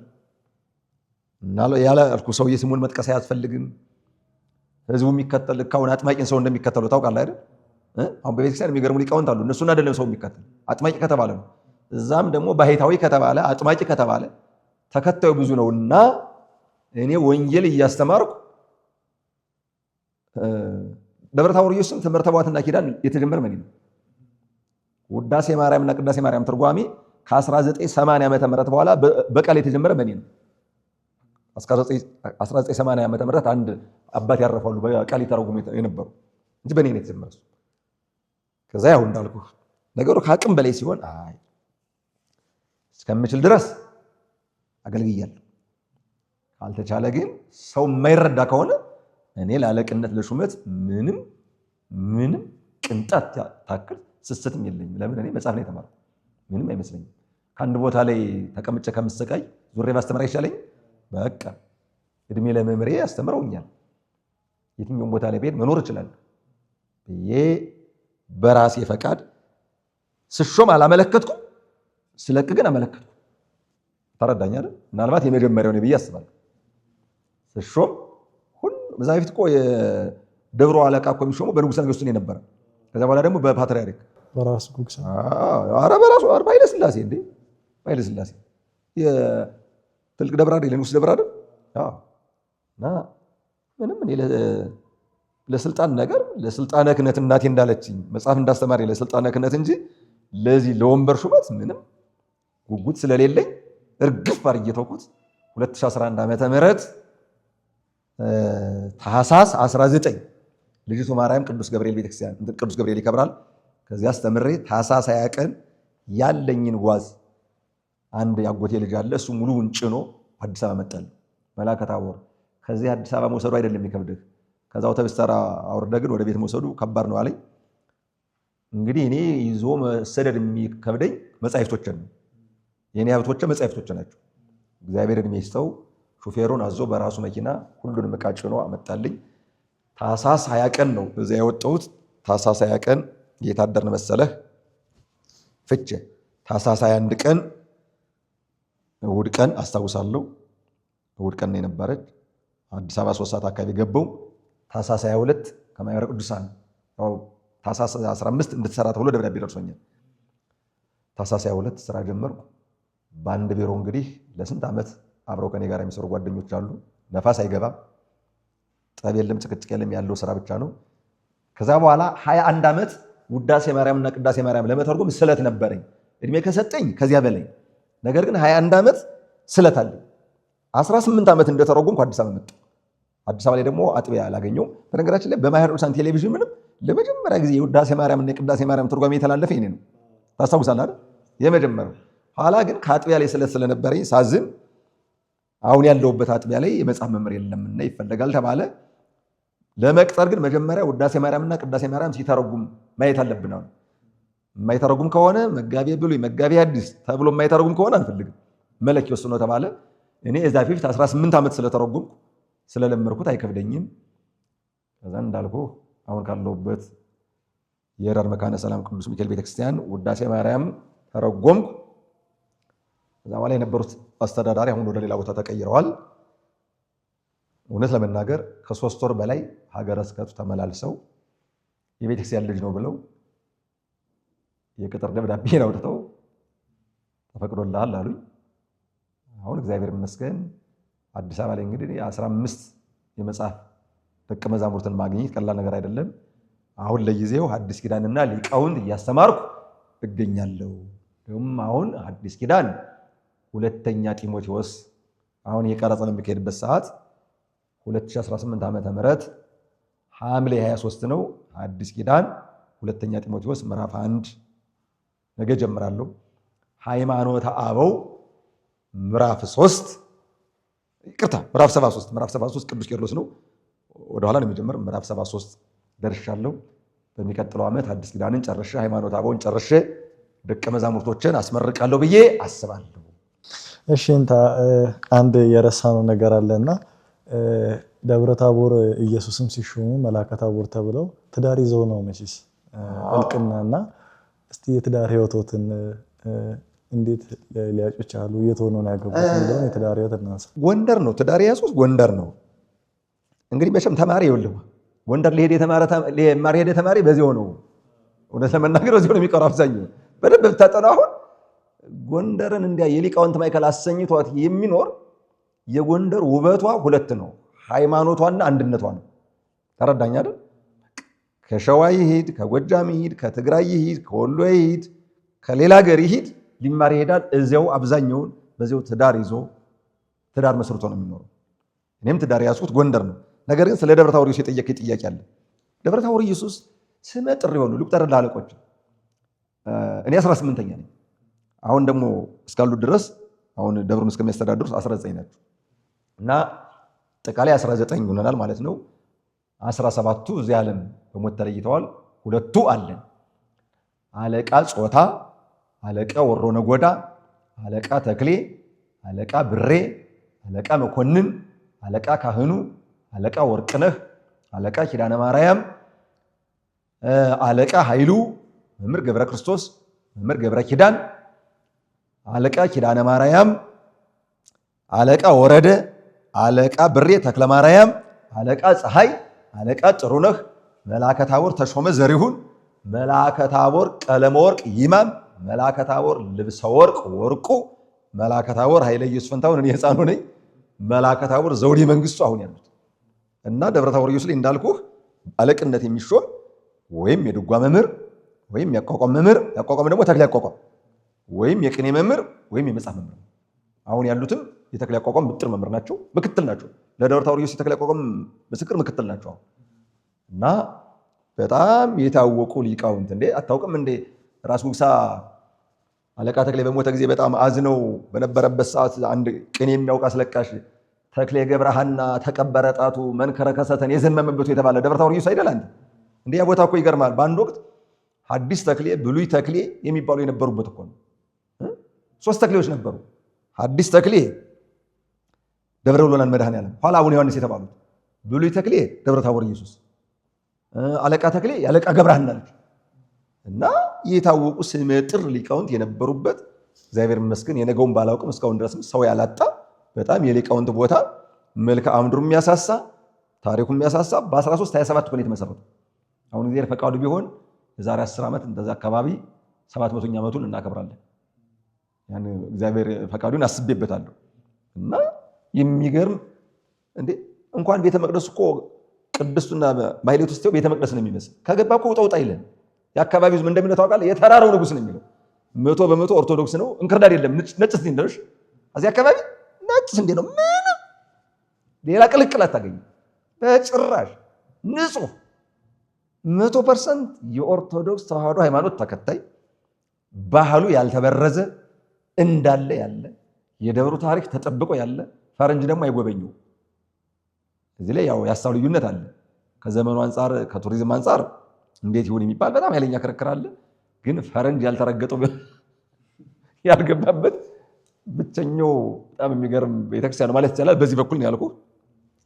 እና ያለ አልኩ ሰውዬ ስሙን መጥቀስ አያስፈልግም። ህዝቡ የሚከተል ካሁን አጥማቂን ሰው እንደሚከተለው ታውቃለህ አይደል? አሁን በቤተክርስቲያን የሚገርሙ ሊቃውንት አሉ። እነሱን አይደለም ሰው የሚከተል አጥማቂ ከተባለ ነው። እዛም ደግሞ ባሕታዊ ከተባለ አጥማቂ ከተባለ ተከታዩ ብዙ ነውና እኔ ወንጌል እያስተማርኩ ደብረ ታቦር ኢየሱስም ትምህርተ ኅቡዓትና ኪዳን የተጀመረ መኒ ነው። ውዳሴ ማርያምና ቅዳሴ ማርያም ትርጓሜ ከ1980 ዓመተ ምህረት በኋላ በቃል የተጀመረ መኒ ነው። 1980 ዓመተ ምህረት አንድ አባት ያረፋሉ በቃል ይተረጉሙ የነበሩ እንጂ በእኔ ነው የተጀመረ። ከዛ ያው እንዳልኩ ነገሩ ከአቅም በላይ ሲሆን አይ እስከምችል ድረስ አገልግያለሁ። ካልተቻለ ግን ሰው የማይረዳ ከሆነ እኔ ለአለቅነት ለሹመት ምንም ቅንጣት ታክል ስስትም የለኝም። ለምን? እኔ መጽሐፍ ነው የተማርኩት። ምንም አይመስለኝም። ከአንድ ቦታ ላይ ተቀምጬ ከምሰቃይ ዙሬ ማስተማር አይሻለኝም? በቃ እድሜ ለመምሬ አስተምረውኛል። የትኛውም ቦታ ላይ ብሄድ መኖር እችላለሁ ብዬ በራሴ ፈቃድ ስሾም አላመለከትኩም፣ ስለቅ ግን አመለከትኩ። ተረዳኝ አይደል? ምናልባት የመጀመሪያው ነው ብዬ አስባለሁ። ስሾም በዛ በፊት እኮ የደብሮ አለቃ እኮ የሚሾመው በንጉሠ ነገሥቱ ነው የነበረ። ከዛ በኋላ ደግሞ በፓትርያርክ በራሱ ጉግሳ በራሱ ኃይለ ሥላሴ እንዴ ኃይለ ሥላሴ የትልቅ ደብረ አይደል? የንጉሥ ደብረ አይደል? እና ምንም እኔ ለስልጣን ነገር ለስልጣነ ክህነት እናቴ እንዳለችኝ መጽሐፍ እንዳስተማሪ ለስልጣነ ክህነት እንጂ ለዚህ ለወንበር ሹመት ምንም ጉጉት ስለሌለኝ እርግፍ አድርጌ ተውኩት። 2011 ዓመተ ምህረት ታኅሳስ 19 ልጅቱ ማርያም ቅዱስ ገብርኤል ቤተክርስቲያን ቅዱስ ገብርኤል ይከብራል። ከዚያ አስተምሬ ታኅሳስ 20 ቀን ያለኝን ጓዝ አንድ ያጎቴ ልጅ አለ። እሱ ሙሉውን ጭኖ አዲስ አበባ መጣል መላከ ታቦር። ከዚህ አዲስ አበባ መውሰዱ አይደለም የሚከብድህ፣ ከዛው አውቶቡስ ተራ አውርደህ ግን ወደ ቤት መውሰዱ ከባድ ነው አለኝ። እንግዲህ እኔ ይዞ መሰደድ የሚከብደኝ መጻሕፍቶችን ነው። የኔ ሀብቶቼ መጻሕፍቶቼ ናቸው። እግዚአብሔር እድሜ ይስጠው። ሹፌሩን አዞ በራሱ መኪና ሁሉንም ዕቃ ጭኖ አመጣልኝ። ታኅሳስ 20 ቀን ነው እዚያ የወጣሁት። ታኅሳስ 20 ቀን የታደርን መሰለህ ፍቼ። ታኅሳስ 21 ቀን እሑድ ቀን አስታውሳለሁ። እሑድ ቀን ነው የነበረች። አዲስ አበባ 3 ሰዓት አካባቢ ገባው። ታኅሳስ 22 ከማኅበረ ቅዱሳን ታኅሳስ 15 እንድትሰራ ተብሎ ደብዳቤ ደርሶኛል። ታኅሳስ 22 ስራ ጀመርኩ። በአንድ ቢሮ እንግዲህ ለስንት ዓመት አብረው ከኔ ጋር የሚሰሩ ጓደኞች አሉ። ነፋስ አይገባም፣ ጠብ የለም፣ ጭቅጭቅ የለም፣ ያለው ስራ ብቻ ነው። ከዛ በኋላ 21 ዓመት ውዳሴ ማርያምና ቅዳሴ ማርያም ለመተርጎም ስለት ነበረኝ። እድሜ ከሰጠኝ ከዚያ በላይ ነገር ግን 21 ዓመት ስለት አለኝ። 18 ዓመት እንደተረጎምኩ አዲስ አበባ መጣሁ። አዲስ አበባ ላይ ደግሞ አጥቢያ አላገኘሁም። በነገራችን ላይ በማኅበረ ቅዱሳን ቴሌቪዥን ምንም ለመጀመሪያ ጊዜ የውዳሴ ማርያምና የቅዳሴ ማርያም ትርጓሜ የተላለፈ ይሄ ነው። ታስታውሳለህ አይደል? የመጀመሪያው ኋላ ግን ከአጥቢያ ላይ ስለነበረኝ ሳዝን አሁን ያለውበት አጥቢያ ላይ የመጽሐፍ መምህር የለምና ይፈለጋል ተባለ። ለመቅጠር ግን መጀመሪያ ውዳሴ ማርያምና ቅዳሴ ማርያም ሲተረጉም ማየት አለብን። አሁን የማይተረጉም ከሆነ መጋቤ ብሉይ መጋቤ ሐዲስ ተብሎ የማይተረጉም ከሆነ አንፈልግም፣ መለኪያ ወስኖ ተባለ። እኔ እዛ ፊት 18 ዓመት ስለተረጉምኩ ስለለመድኩት አይከብደኝም። ከዛ እንዳልኩ አሁን ካለውበት የረር መካነ ሰላም ቅዱስ ሚካኤል ቤተክርስቲያን ውዳሴ ማርያም ተረጎምኩ። ከዛ በኋላ የነበሩት አስተዳዳሪ አሁን ወደ ሌላ ቦታ ተቀይረዋል። እውነት ለመናገር ከ3 ወር በላይ ሀገረ ስብከቱ ተመላልሰው የቤተክርስቲያን ልጅ ነው ብለው የቅጥር ደብዳቤን አውጥተው ተፈቅዶልሃል አሉኝ። አሁን እግዚአብሔር ይመስገን አዲስ አበባ ላይ እንግዲህ 15 የመጽሐፍ ደቀ መዛሙርትን ማግኘት ቀላል ነገር አይደለም። አሁን ለጊዜው ሐዲስ ኪዳንና ሊቃውንት እያስተማርኩ እገኛለሁ። ደግሞ አሁን ሐዲስ ኪዳን ሁለተኛ ጢሞቴዎስ አሁን የቀረጸ የሚካሄድበት ሰዓት 2018 ዓመተ ምህረት ሐምሌ 23 ነው። ሐዲስ ኪዳን ሁለተኛ ጢሞቴዎስ ምዕራፍ 1 ነገ ጀምራለሁ። ሃይማኖተ አበው ምዕራፍ 3 ይቅርታ ምዕራፍ 73 ቅዱስ ቄርሎስ ነው። ወደኋላ ነው የሚጀምር። ምዕራፍ 73 ደርሻለሁ። በሚቀጥለው ዓመት ሐዲስ ኪዳንን ጨርሼ ሃይማኖተ አበውን ጨርሼ ደቀ መዛሙርቶችን አስመርቃለሁ ብዬ አስባለሁ። እሺ እንታ አንድ የረሳነው ነገር አለና ደብረ ታቦር ኢየሱስም ሲሾሙ መላከ ታቦር ተብለው ትዳር ይዘው ነው መቼስ እልቅናና እስቲ የትዳር ህይወቶትን እንዴት ሊያጩ ቻሉ? የት ሆኖ ነው ያገቡት? እንደሆነ የትዳር ህይወት እናንሳ። ጎንደር ነው ትዳር ያዙት፣ ጎንደር ነው። እንግዲህ መቼም ተማሪ ይወልው ጎንደር ሊሄድ የተማሪ በዚያው ነው። እውነት ለመናገር በዚያው ነው የሚቀረው። አብዛኛው በደንብ ብታጠናው አሁን ጎንደርን እንዲያ የሊቃውንት ማዕከል አሰኝቷት የሚኖር የጎንደር ውበቷ ሁለት ነው፣ ሃይማኖቷና አንድነቷ ነው። ተረዳኝ አይደል? ከሸዋ ይሄድ፣ ከጎጃም ይሄድ፣ ከትግራይ ይሄድ፣ ከወሎ ይሄድ፣ ከሌላ ሀገር ይሄድ ሊማር ይሄዳል። እዚያው አብዛኛውን በዚያው ትዳር ይዞ ትዳር መስርቶ ነው የሚኖረው። እኔም ትዳር ያዝኩት ጎንደር ነው። ነገር ግን ስለ ደብረ ታቦር ኢየሱስ የጠየቀኝ ጥያቄ አለ። ደብረ ታቦር ኢየሱስ ስመ ጥሪ የሆኑ ልቁጠርልህ አለቆች፣ እኔ 18ኛ ነኝ። አሁን ደግሞ እስካሉ ድረስ አሁን ደብሩን እስከሚያስተዳድሩ 19 ናቸው እና አጠቃላይ 19 ሆነናል ማለት ነው። 17ቱ እዚህ ዓለም በሞት ተለይተዋል። 2ቱ አለን። አለቃ ጾታ፣ አለቃ ወሮ ነጎዳ፣ አለቃ ተክሌ፣ አለቃ ብሬ፣ አለቃ መኮንን፣ አለቃ ካህኑ፣ አለቃ ወርቅነህ፣ አለቃ ኪዳነ ማርያም፣ አለቃ ኃይሉ፣ መምህር ገብረ ክርስቶስ፣ መምህር ገብረ ኪዳን፣ አለቃ ኪዳነ ማርያም፣ አለቃ ወረደ፣ አለቃ ብሬ ተክለ ማርያም፣ አለቃ ፀሐይ፣ አለቃ ጥሩነህ፣ መላከ ታቦር ተሾመ ዘሪሁን፣ መላከ ታቦር ቀለመ ወርቅ ይማም፣ መላከ ታቦር ልብሰ ወርቅ ወርቁ፣ መላከ ታቦር ኃይለ ኢየሱስ ፈንታውን እኔ ሕፃኑ ነኝ፣ መላከ ታቦር ዘውዴ መንግስቱ አሁን ያሉት እና ደብረ ታቦር ኢየሱስ ላይ እንዳልኩህ አለቅነት የሚሾም ወይም የድጓ መምህር ወይም ያቋቋም መምህር፣ ያቋቋም ደግሞ ተክለ ያቋቋም ወይም የቅኔ መምህር ወይም የመጽሐፍ መምህር። አሁን ያሉትም የተክለ ያቋቋም ምጥር መምህር ናቸው፣ ምክትል ናቸው። ለደብረ ታቦር ኢየሱስ የተክለ ያቋቋም ምስክር ምክትል ናቸው እና በጣም የታወቁ ሊቃውንት። እንዴ አታውቅም እንዴ? ራስ ጉግሳ አለቃ ተክሌ በሞተ ጊዜ በጣም አዝነው በነበረበት ሰዓት አንድ ቅኔ የሚያውቅ አስለቃሽ ተክሌ ገብረሃና ተቀበረ ጣቱ መንከረ ከሰተን የዘመመበቱ የተባለ ደብረ ታቦር ኢየሱስ አይደል? እንዴ ያ ቦታ እኮ ይገርማል። በአንድ ወቅት ሐዲስ ተክሌ ብሉይ ተክሌ የሚባሉ የነበሩበት እኮ ነው። 3 ተክሌዎች ነበሩ። ሐዲስ ተክሌ ደብረ ብሎናን መድኃኔዓለም፣ ኋላ አቡነ ዮሐንስ የተባሉት። ብሉይ ተክሌ ደብረ ታቦር ኢየሱስ፣ አለቃ ተክሌ የአለቃ ገብረሃና ልጅ እና የታወቁ ስመጥር ሊቃውንት የነበሩበት እግዚአብሔር ይመስገን የነገውን ባላውቅም እስካሁን ድረስም ሰው ያላጣ በጣም የሊቃውንት ቦታ መልክዓ ምድሩ የሚያሳሳ ታሪኩ የሚያሳሳ በ1327 ኮኔ የተመሰረተ። አሁን እግዚአብሔር ፈቃዱ ቢሆን የዛሬ 10 ዓመት እንደዛ አካባቢ 700ኛ ዓመቱን እናከብራለን። ያን እግዚአብሔር ፈቃዱን አስቤበታለሁ እና የሚገርም እንዴ እንኳን ቤተ መቅደስ እኮ ቅድስቱና ማህሌቱ ውስጥ ቤተ መቅደስ ነው የሚመስል። ከገባ እኮ ውጣ ውጣ ይለን። የአካባቢው ምን እንደሚለው ታውቃለህ? የተራራው ንጉስ ነው የሚለው። 100% ኦርቶዶክስ ነው። እንክርዳድ የለም። ነጭ ስንዴ እንደሽ እዚህ አካባቢ ነጭ ስንዴ ነው። ምንም ሌላ ቅልቅል አታገኝም በጭራሽ። ንጹህ 100% የኦርቶዶክስ ተዋህዶ ሃይማኖት ተከታይ ባህሉ ያልተበረዘ እንዳለ ያለ የደብሩ ታሪክ ተጠብቆ ያለ ፈረንጅ ደግሞ አይጎበኘው። እዚህ ላይ ያው ያሳው ልዩነት አለ። ከዘመኑ አንፃር ከቱሪዝም አንፃር እንዴት ይሁን የሚባል በጣም ኃይለኛ ክርክር አለ። ግን ፈረንጅ ያልተረገጠው ያልገባበት ብቸኛው በጣም የሚገርም ቤተክርስቲያን ማለት ይቻላል። በዚህ በኩል ነው ያልኩህ።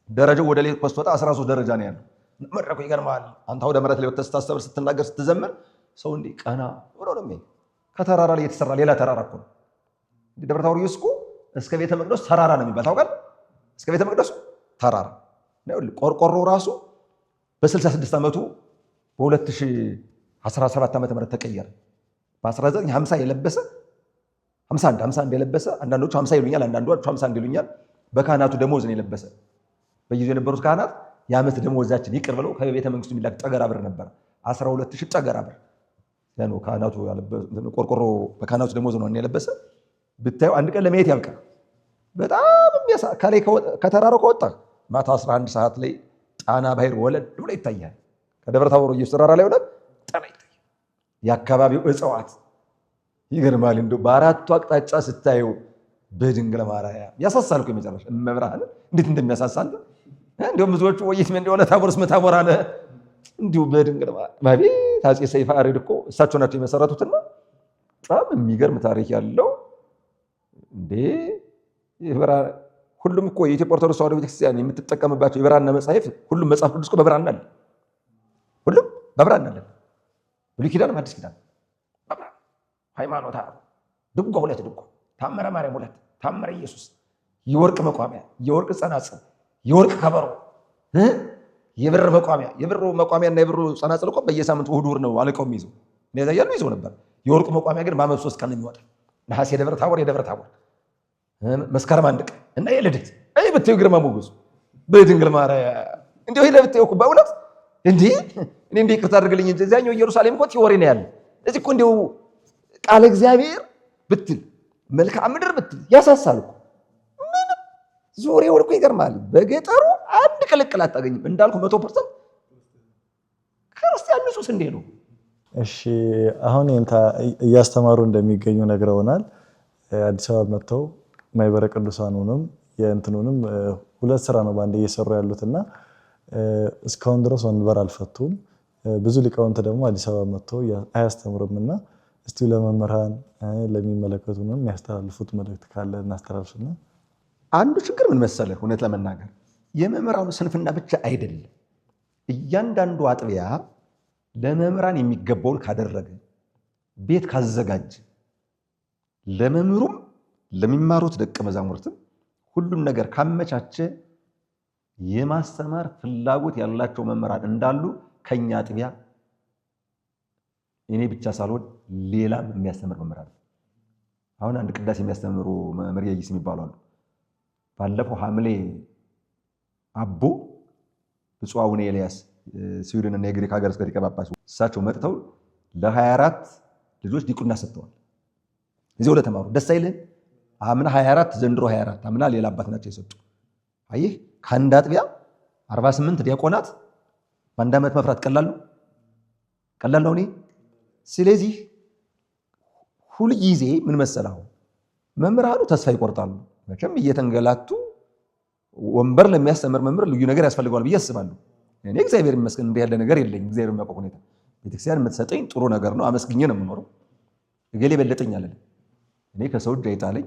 ደረጃው ወደ ላይ ኮስቶታ 13 ደረጃ ነው ያለው። መድረኩ ይገርማል። አንተ ወደ መሬት ላይ ወጥተህ ስታስተምር ስትናገር ስትዘመር ሰው እንዲህ ቀና ብሎ ነው የሚሄድ። ከተራራ ላይ የተሰራ ሌላ ተራራ እኮ ነው። ደብረ ታቦር እኮ እስከ ቤተ መቅደስ ተራራ ነው የሚባል ታውቃለህ? እስከ ቤተ መቅደሱ ተራራ ነው። ቆርቆሮ ራሱ በ66 ዓመቱ በ2017 ዓመተ ምህረት ተቀየረ። በ1950 የለበሰ 51 የለበሰ አንዳንዶቹ 50 ይሉኛል፣ አንዳንዶቹ 51 ይሉኛል። በካህናቱ ደሞዝ ነው የለበሰ። በጊዜው የነበሩት ካህናት የዓመት ደሞዛችን ይቅር ብለው ከቤተ መንግስቱ የሚላክ ጠገራ ብር ነበር። 12000 ጠገራ ብር ያኑ ካህናቱ ቆርቆሮ በካህናቱ ደሞዝ ነው የለበሰ። ብታዩ አንድ ቀን ለማየት ያብቃ። በጣም ከላይ ከተራራው ከወጣ ማታ 11 ሰዓት ላይ ጣና ባህር ወለድ ብሎ ይታያል። ከደብረ ታቦር ኢየሱስ ተራራ ላይ ወለድ ጣና ይታያል። የአካባቢው እጽዋት ይገርማል። እንደው በአራቱ አቅጣጫ ስታየው በድንግል ማርያም ያሳሳል እኮ የመጨረሻ እመብርሃን እንዴት እንደሚያሳሳል እንደውም ብዙዎቹ ወይት ምን እንደሆነ ታቦርስ መታቦር አለ እንዲሁ በድንግል ማርያም አፄ ሰይፈ አርዕድ እኮ እሳቸው ናቸው የመሰረቱትና በጣም የሚገርም ታሪክ ያለው እንዴ የብራና ሁሉም እኮ የኢትዮጵያ ኦርቶዶክስ ተዋሕዶ ቤተክርስቲያን የምትጠቀምባቸው የብራና መጻሕፍት ሁሉም መጽሐፍ ቅዱስ እኮ በብራና አለ። ሁሉም በብራና አለ። ብሉይ ኪዳን አዲስ ኪዳን በብራና ሃይማኖት ድጓ 2 ድጓ ታምረ ማርያም 2 ታምረ ኢየሱስ የወርቅ መቋሚያ የወርቅ ጸናጽል የወርቅ ከበሮ የብር መቋሚያ የብሩ መቋሚያና የብሩ ጸናጽል እኮ በየሳምንቱ እሑድ ነው አለቃው የሚይዘው። እንደዛ ያለው ይዘው ነበር። የወርቁ መቋሚያ ግን በዓመት 3 ቀን የሚወጣ ነሐሴ የደብረ ታቦር መስከረም 1 ቀን እና የልደት አይ ብትዩ ግርማ ሞገሱ በድንግል ማርያም እንደው ይሄ ለብትዩ እኮ በእውነት እንዴ እኔ እንዴ ይቅርታ አድርግልኝ እንጂ እዚያኛው ኢየሩሳሌም እኮ ቲዎሪ ነው ያለ። እዚህ እኮ እንደው ቃለ እግዚአብሔር ብትል መልክዓ ምድር ብትል ያሳሳል እኮ ምንም ዙሪያውን እኮ ይገርማል። በገጠሩ አንድ ቅልቅል አታገኝም። እንዳልኩ 100% ክርስቲያን ንጹህ እንዴ ነው። እሺ አሁን እያስተማሩ እንደሚገኙ ነግረውናል። አዲስ አበባ መጥተው ማይበረ ቅዱሳኑንም የእንትኑንም 2 ስራ ነው ባንዴ እየሰሩ ያሉትና እስካሁን ድረስ ወንበር አልፈቱም። ብዙ ሊቃውንት ደግሞ አዲስ አበባ መጥተው አያስተምሩምና እስቲ ለመምህራን ለሚመለከቱንም ያስተላልፉት መልእክት ካለ እናስተላልፍና። አንዱ ችግር ምን መሰለህ፣ እውነት ለመናገር የመምህራኑ ስንፍና ብቻ አይደለም። እያንዳንዱ አጥቢያ ለመምህራን የሚገባውን ካደረገ ቤት ካዘጋጀ ለመምህሩም ለሚማሩት ደቀ መዛሙርትም ሁሉም ነገር ካመቻቸ የማስተማር ፍላጎት ያላቸው መምህራን እንዳሉ ከኛ አጥቢያ እኔ ብቻ ሳልሆን ሌላም የሚያስተምር መምህራን አሁን አንድ ቅዳሴ የሚያስተምሩ መምህር ያይስ የሚባሉ አሉ። ባለፈው ሐምሌ አቦ ብፁዕ አቡነ ኤልያስ ስዊድን እና የግሪክ ሀገረ ስብከት ሊቀ ጳጳስ እሳቸው መጥተው ለ24 ልጆች ዲቁና ሰጥተዋል። እዚያው ለተማሩ ደስ አይልህ? አምና 24 ዘንድሮ 24 አምና ሌላ አባት ናቸው የሰጡ። አየህ ከአንድ አጥቢያ 48 ዲያቆናት በአንድ ዓመት መፍራት ቀላል ነው እኔ። ስለዚህ ሁልጊዜ ምን መሰለህ መምህራኑ ተስፋ ይቆርጣሉ። መቼም እየተንገላቱ ወንበር ለሚያስተምር መምህር ልዩ ነገር ያስፈልገዋል ብዬ አስባለሁ። እኔ እግዚአብሔር ይመስገን እንዲህ ያለ ነገር የለኝም። እግዚአብሔር የሚያውቀው ሁኔታ ቤተክርስቲያን የምትሰጠኝ ጥሩ ነገር ነው። አመስግኜ ነው የምኖረው። እገሌ በለጠኝ አለኝ። እኔ ከሰው እጅ አይጣለኝ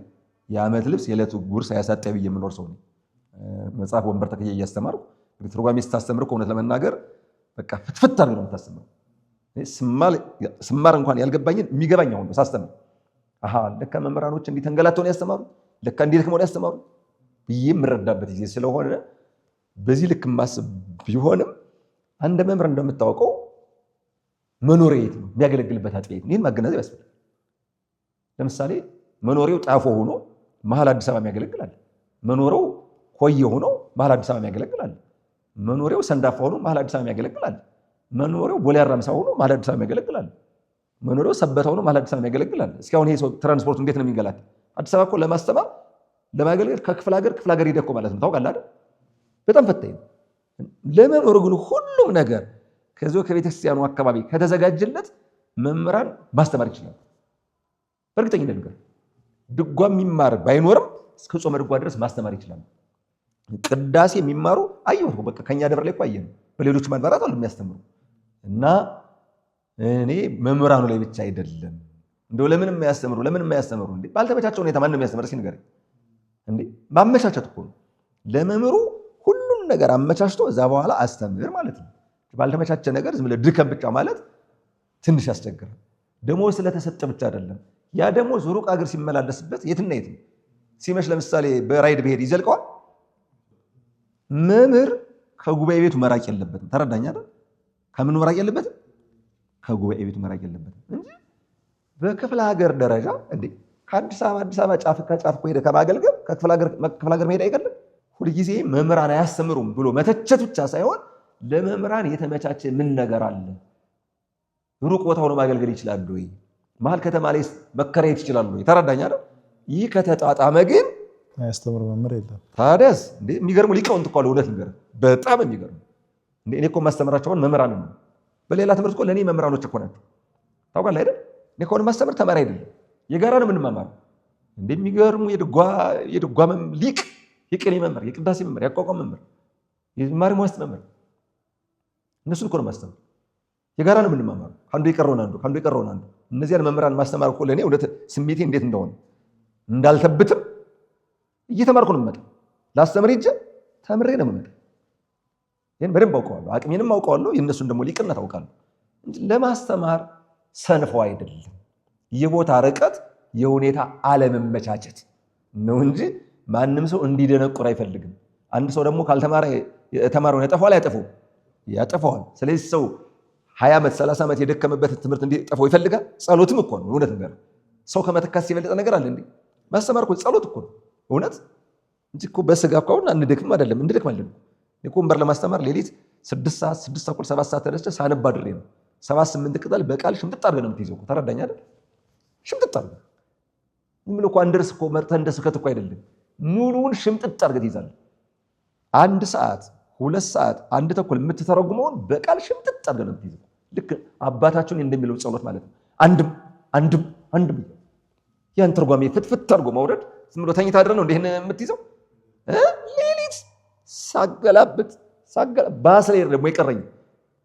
የዓመት ልብስ የዕለት ጉርስ አያሳጣኝ ብዬ የምኖር ሰው ነኝ። መጽሐፍ ወንበር ተክዬ እያስተማርኩ ትርጓሜ ስታስተምር እውነት ለመናገር በቃ ፍትፍት አድርገህ ነው የምታስተምረው። ስማር እንኳን ያልገባኝን የሚገባኝ አሁን ነው ሳስተምር። ለካ መምህራኖች እንዲህ ተንገላተው ነው ያስተማሩ፣ ለካ እንዲህ ደክመው ነው ያስተማሩ ብዬ የምረዳበት ጊዜ ስለሆነ በዚህ ልክ ማስብ ቢሆንም አንድ መምህር እንደምታውቀው መኖሪያ የት ነው የሚያገለግልበት አጥቢያ የት ነው? ይህን ማገናዘብ ያስፈልጋል። ለምሳሌ መኖሪያው ጣፎ ሆኖ መሀል አዲስ አበባ የሚያገለግላል። መኖሪያው ኮየ ሆኖ መሀል አዲስ አበባ የሚያገለግላል። መኖሪያው ሰንዳፋ ሆኖ መሀል አዲስ አበባ የሚያገለግላል። መኖሪያው ቦሌ አራምሳ ሆኖ መሀል አዲስ አበባ የሚያገለግላል። መኖሪያው ሰበታ ሆኖ መሀል አዲስ አበባ የሚያገለግላል። እስኪ አሁን ይሄ ሰው ትራንስፖርት እንዴት ነው የሚንገላት? አዲስ አበባ እኮ ለማስተማር ለማገልገል ከክፍለ ሀገር ሄደህ እኮ ማለት ነው። ታውቃለህ አይደል? በጣም ፈታኝ ነው። ለመኖር ግን ሁሉም ነገር ከዚያው ከቤተክርስቲያኑ አካባቢ ከተዘጋጀለት መምህራን ማስተማር ይችላል። በእርግጠኝነት ነገር ድጓ የሚማር ባይኖርም እስከ ጾመ ድጓ ድረስ ማስተማር ይችላል። ቅዳሴ የሚማሩ አየሁ በቃ ከኛ ደብር ላይ እኮ አየን። በሌሎች ማድባራት አሉ የሚያስተምሩ እና እኔ መምህራኑ ላይ ብቻ አይደለም እንደው ለምን የማያስተምሩ እንዴ? ባልተመቻቸው ሁኔታ ማን ነው የሚያስተምር? እስኪ ንገረኝ እንዴ? ማመቻቸት እኮ ነው። ለመምህሩ ሁሉን ነገር አመቻችቶ እዛ በኋላ አስተምር ማለት ነው። ባልተመቻቸ ነገር ዝም ብለህ ድከም ብቻ ማለት ትንሽ ያስቸግራል። ደሞዝ ስለተሰጠ ብቻ አይደለም። ያ ደሞዝ ሩቅ አገር ሲመላለስበት የትና የት ነው። ሲመሽ ለምሳሌ በራይድ ብሄድ ይዘልቀዋል። መምህር ከጉባኤ ቤቱ መራቅ የለበትም። ተረዳኝ አይደል? ከምን መራቅ የለበትም? ከጉባኤ ቤቱ መራቅ የለበትም እንጂ በክፍለ ሀገር ደረጃ እንዴ ከአዲስ አበባ ጫፍ ከጫፍ ሄደ ከማገልገል ከክፍለ ሀገር መሄድ አይቀልም። ሁልጊዜ መምህራን አያስተምሩም ብሎ መተቸት ብቻ ሳይሆን ለመምህራን የተመቻቸ ምን ነገር አለ? ሩቅ ቦታ ሆኖ ማገልገል ይችላሉ ወይ? መሀል ከተማ ላይ መከራየት ይችላሉ ወይ? ተረዳኝ አይደል? ይህ ከተጣጣመ ግን አያስተምር መምህር የለም። ታዲያስ እንዴ የሚገርሙ ሊቃውንት እኮ አሉ። እውነት ንገር በጣም የሚገርሙ እንዴ እኔ እኮ ማስተምራቸውን መምህራን ነው። በሌላ ትምህርት እኮ ለእኔ መምህራኖች እኮ ናቸው። ታውቃለህ አይደል? እኔ እኮ ማስተምር ተማሪ አይደለም፣ የጋራ ነው የምንማማረው። እንደሚገርሙ የድጓ ሊቅ፣ የቅኔ መምህር፣ የቅዳሴ መምህር፣ ያቋቋም መምህር፣ የዝማሬ መዋሥዕት መምህር እነሱን እኮ ነው ማስተምር። የጋራ ነው የምንማማረው። ከአንዱ የቀረውን አንዱ እነዚያን መምህራን ማስተማር እኮ ለእኔ እውነት ስሜቴ እንዴት እንደሆነ እንዳልተብትም እየተማርኩ ነው የምመጣው። ላስተምር ሂጄ ተምሬ ነው የምመጣው። ይህን በደንብ አውቀዋለሁ፣ አቅሜንም አውቀዋለሁ። የእነሱን ደግሞ ሊቅነት አውቃለሁ እንጂ ለማስተማር ሰንፈው አይደለም። የቦታ ርቀት፣ የሁኔታ አለመመቻቸት ነው እንጂ ማንም ሰው እንዲደነቁር አይፈልግም። አንድ ሰው ደግሞ ካልተማረ የተማረውን ያጠፋዋል፣ ያጠፋዋል። ስለዚህ ሰው 20 ዓመት 30 ዓመት የደከመበት ትምህርት እንዲጠፋው ይፈልጋል። ጸሎትም እኮ ነው እውነት ነገር። ሰው ከመተካት ሲበልጥ ነገር አለ እንዴ? ማስተማር እኮ ጸሎት እኮ ነው እውነት እንጂ እኮ በስጋ እኮ አሁን አንደክም አይደለም፣ እንደክማለን እኮ። ወንበር ለማስተማር ሌሊት 6 ሰዓት 6 ተኩል 7 ሰዓት ተነስቼ ሳነባ ድሬ ነው 7-8 ቅጠል በቃል ሽምጥጥ አድርገህ ነው የምትይዘው። ተረዳኝ አይደል? ሽምጥጥ አድርገህ ዝም ብሎ እኮ አንደርስ እኮ መርጠህ እንደ ስብከት እኮ አይደለም። ሙሉውን ሽምጥጥ አድርገህ ትይዛለህ። 1 ሰዓት 2 ሰዓት 1 ተኩል የምትተረጉመውን በቃል ሽምጥጥ አድርገህ ነው የምትይዘው። ልክ አባታችን እንደሚለው ጸሎት ማለት ነው። አንድም ያን ትርጓሜ ፍትፍት አድርጎ ማውረድ ዝም ብሎ ተኝታ አድረህ ነው እንዴ የምትይዘው? ሌሊት ሳገላብጥ ባስሌር ደግሞ የቀረኝ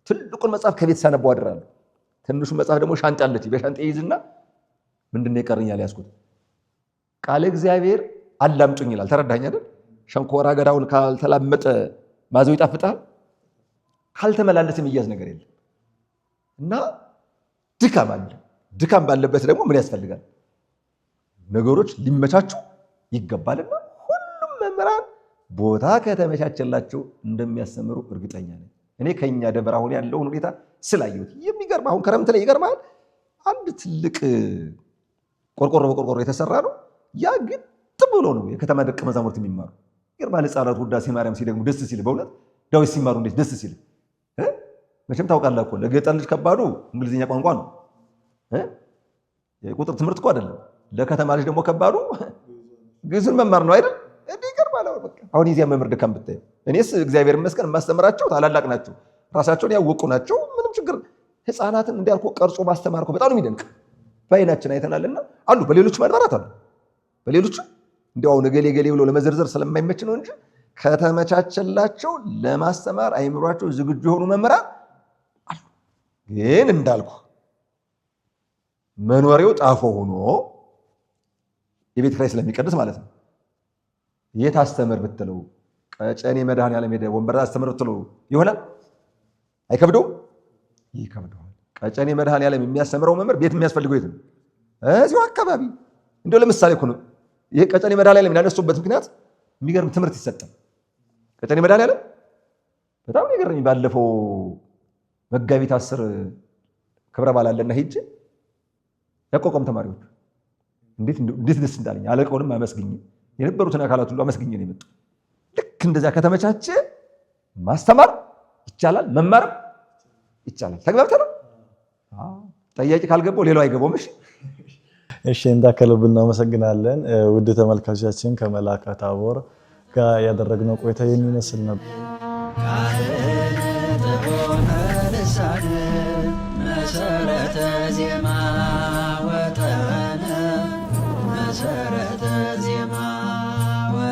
ትልቁን መጽሐፍ ከቤት ሳነባው አድራለሁ። ትንሹ መጽሐፍ ደግሞ ሻንጣ አለች። በሻንጣ ይይዝና ምንድነው የቀረኝ ያልያዝኩት ቃለ እግዚአብሔር አላምጡኝ ይላል። ተረዳኝ አይደል? ሸንኮራ አገዳውን ካልተላመጠ ማዘው ይጣፍጣል። ካልተመላለሰ የሚያዝ ነገር የለም። እና ድካም አለ። ድካም ባለበት ደግሞ ምን ያስፈልጋል? ነገሮች ሊመቻቹ ይገባልና ሁሉም መምህራን ቦታ ከተመቻቸላቸው እንደሚያስተምሩ እርግጠኛ ነኝ። እኔ ከኛ ደብር አሁን ያለውን ሁኔታ ስላየሁት የሚገርም አሁን ክረምት ላይ ይገርማል። አንድ ትልቅ ቆርቆሮ በቆርቆሮ የተሰራ ነው። ያ ግን ብሎ ነው የከተማ ደቀ መዛሙርት የሚማሩ። ይገርማል። ሕፃናት ውዳሴ ማርያም ሲደግሙ ደስ ሲል፣ በእውነት ዳዊት ሲማሩ እንዴት ደስ ሲል። መቼም ታውቃለህ እኮ ለገጠር ልጅ ከባዱ እንግሊዝኛ ቋንቋ ነው። የቁጥር ትምህርት እኮ አይደለም። ለከተማ ልጅ ደግሞ ከባዱ ግዕዙን መማር ነው አይደል? እንዲህ ይገርማል። አሁን የዚያ መምህር ድካም ብታየው። እኔስ እግዚአብሔር ይመስገን የማስተምራቸው ታላላቅ ናቸው፣ ራሳቸውን ያወቁ ናቸው። ምንም ችግር ሕፃናትን እንዲያልኩ ቀርጾ ማስተማር እኮ በጣም ነው የሚደንቅ። በዓይናችን አይተናልና አሉ። በሌሎች ማድባራት አሉ። በሌሎች እንዲያው ገሌ ገሌ ብሎ ለመዘርዘር ስለማይመች ነው እንጂ ከተመቻቸላቸው ለማስተማር አይምሯቸው ዝግጁ የሆኑ መምህራን አሉ። ግን እንዳልኩ መኖሪያው ጣፎ ሆኖ የቤት ኪራይ ስለሚቀድስ ማለት ነው። የት አስተምር ብትለው ቀጨኔ መድኃኔዓለም ሄደህ ወንበር አስተምር ብትለው ይሆናል? አይከብደውም? ይከብደዋል። ቀጨኔ መድኃኔዓለም የሚያስተምረው መምህር ቤት የሚያስፈልገው የት ነው? እዚሁ አካባቢ። እንደው ለምሳሌ እኮ ነው ይሄ ቀጨኔ መድኃኔዓለም ያነሱበት ምክንያት የሚገርም ትምህርት ይሰጣል። ቀጨኔ መድኃኔዓለም በጣም ይገርም። ባለፈው መጋቢት 10 ክብረ በዓል አለና ሄጄ ያቋቋም ተማሪዎች እንዴት ደስ እንዳለኝ አለቃውንም አመስግኜ የነበሩትን አካላት ሁሉ አመስግኜ ነው የመጣው። ልክ እንደዚያ ከተመቻቸ ማስተማር ይቻላል፣ መማር ይቻላል። ተግባብተናል። ጠያቂ ካልገባው ሌላው አይገባውም። እሺ እንዳከለብ እናመሰግናለን። ውድ ተመልካቾቻችን ከመልአከ ታቦር ጋር ያደረግነው ቆይታ የሚመስል ነበር። መሰረተ ዜማ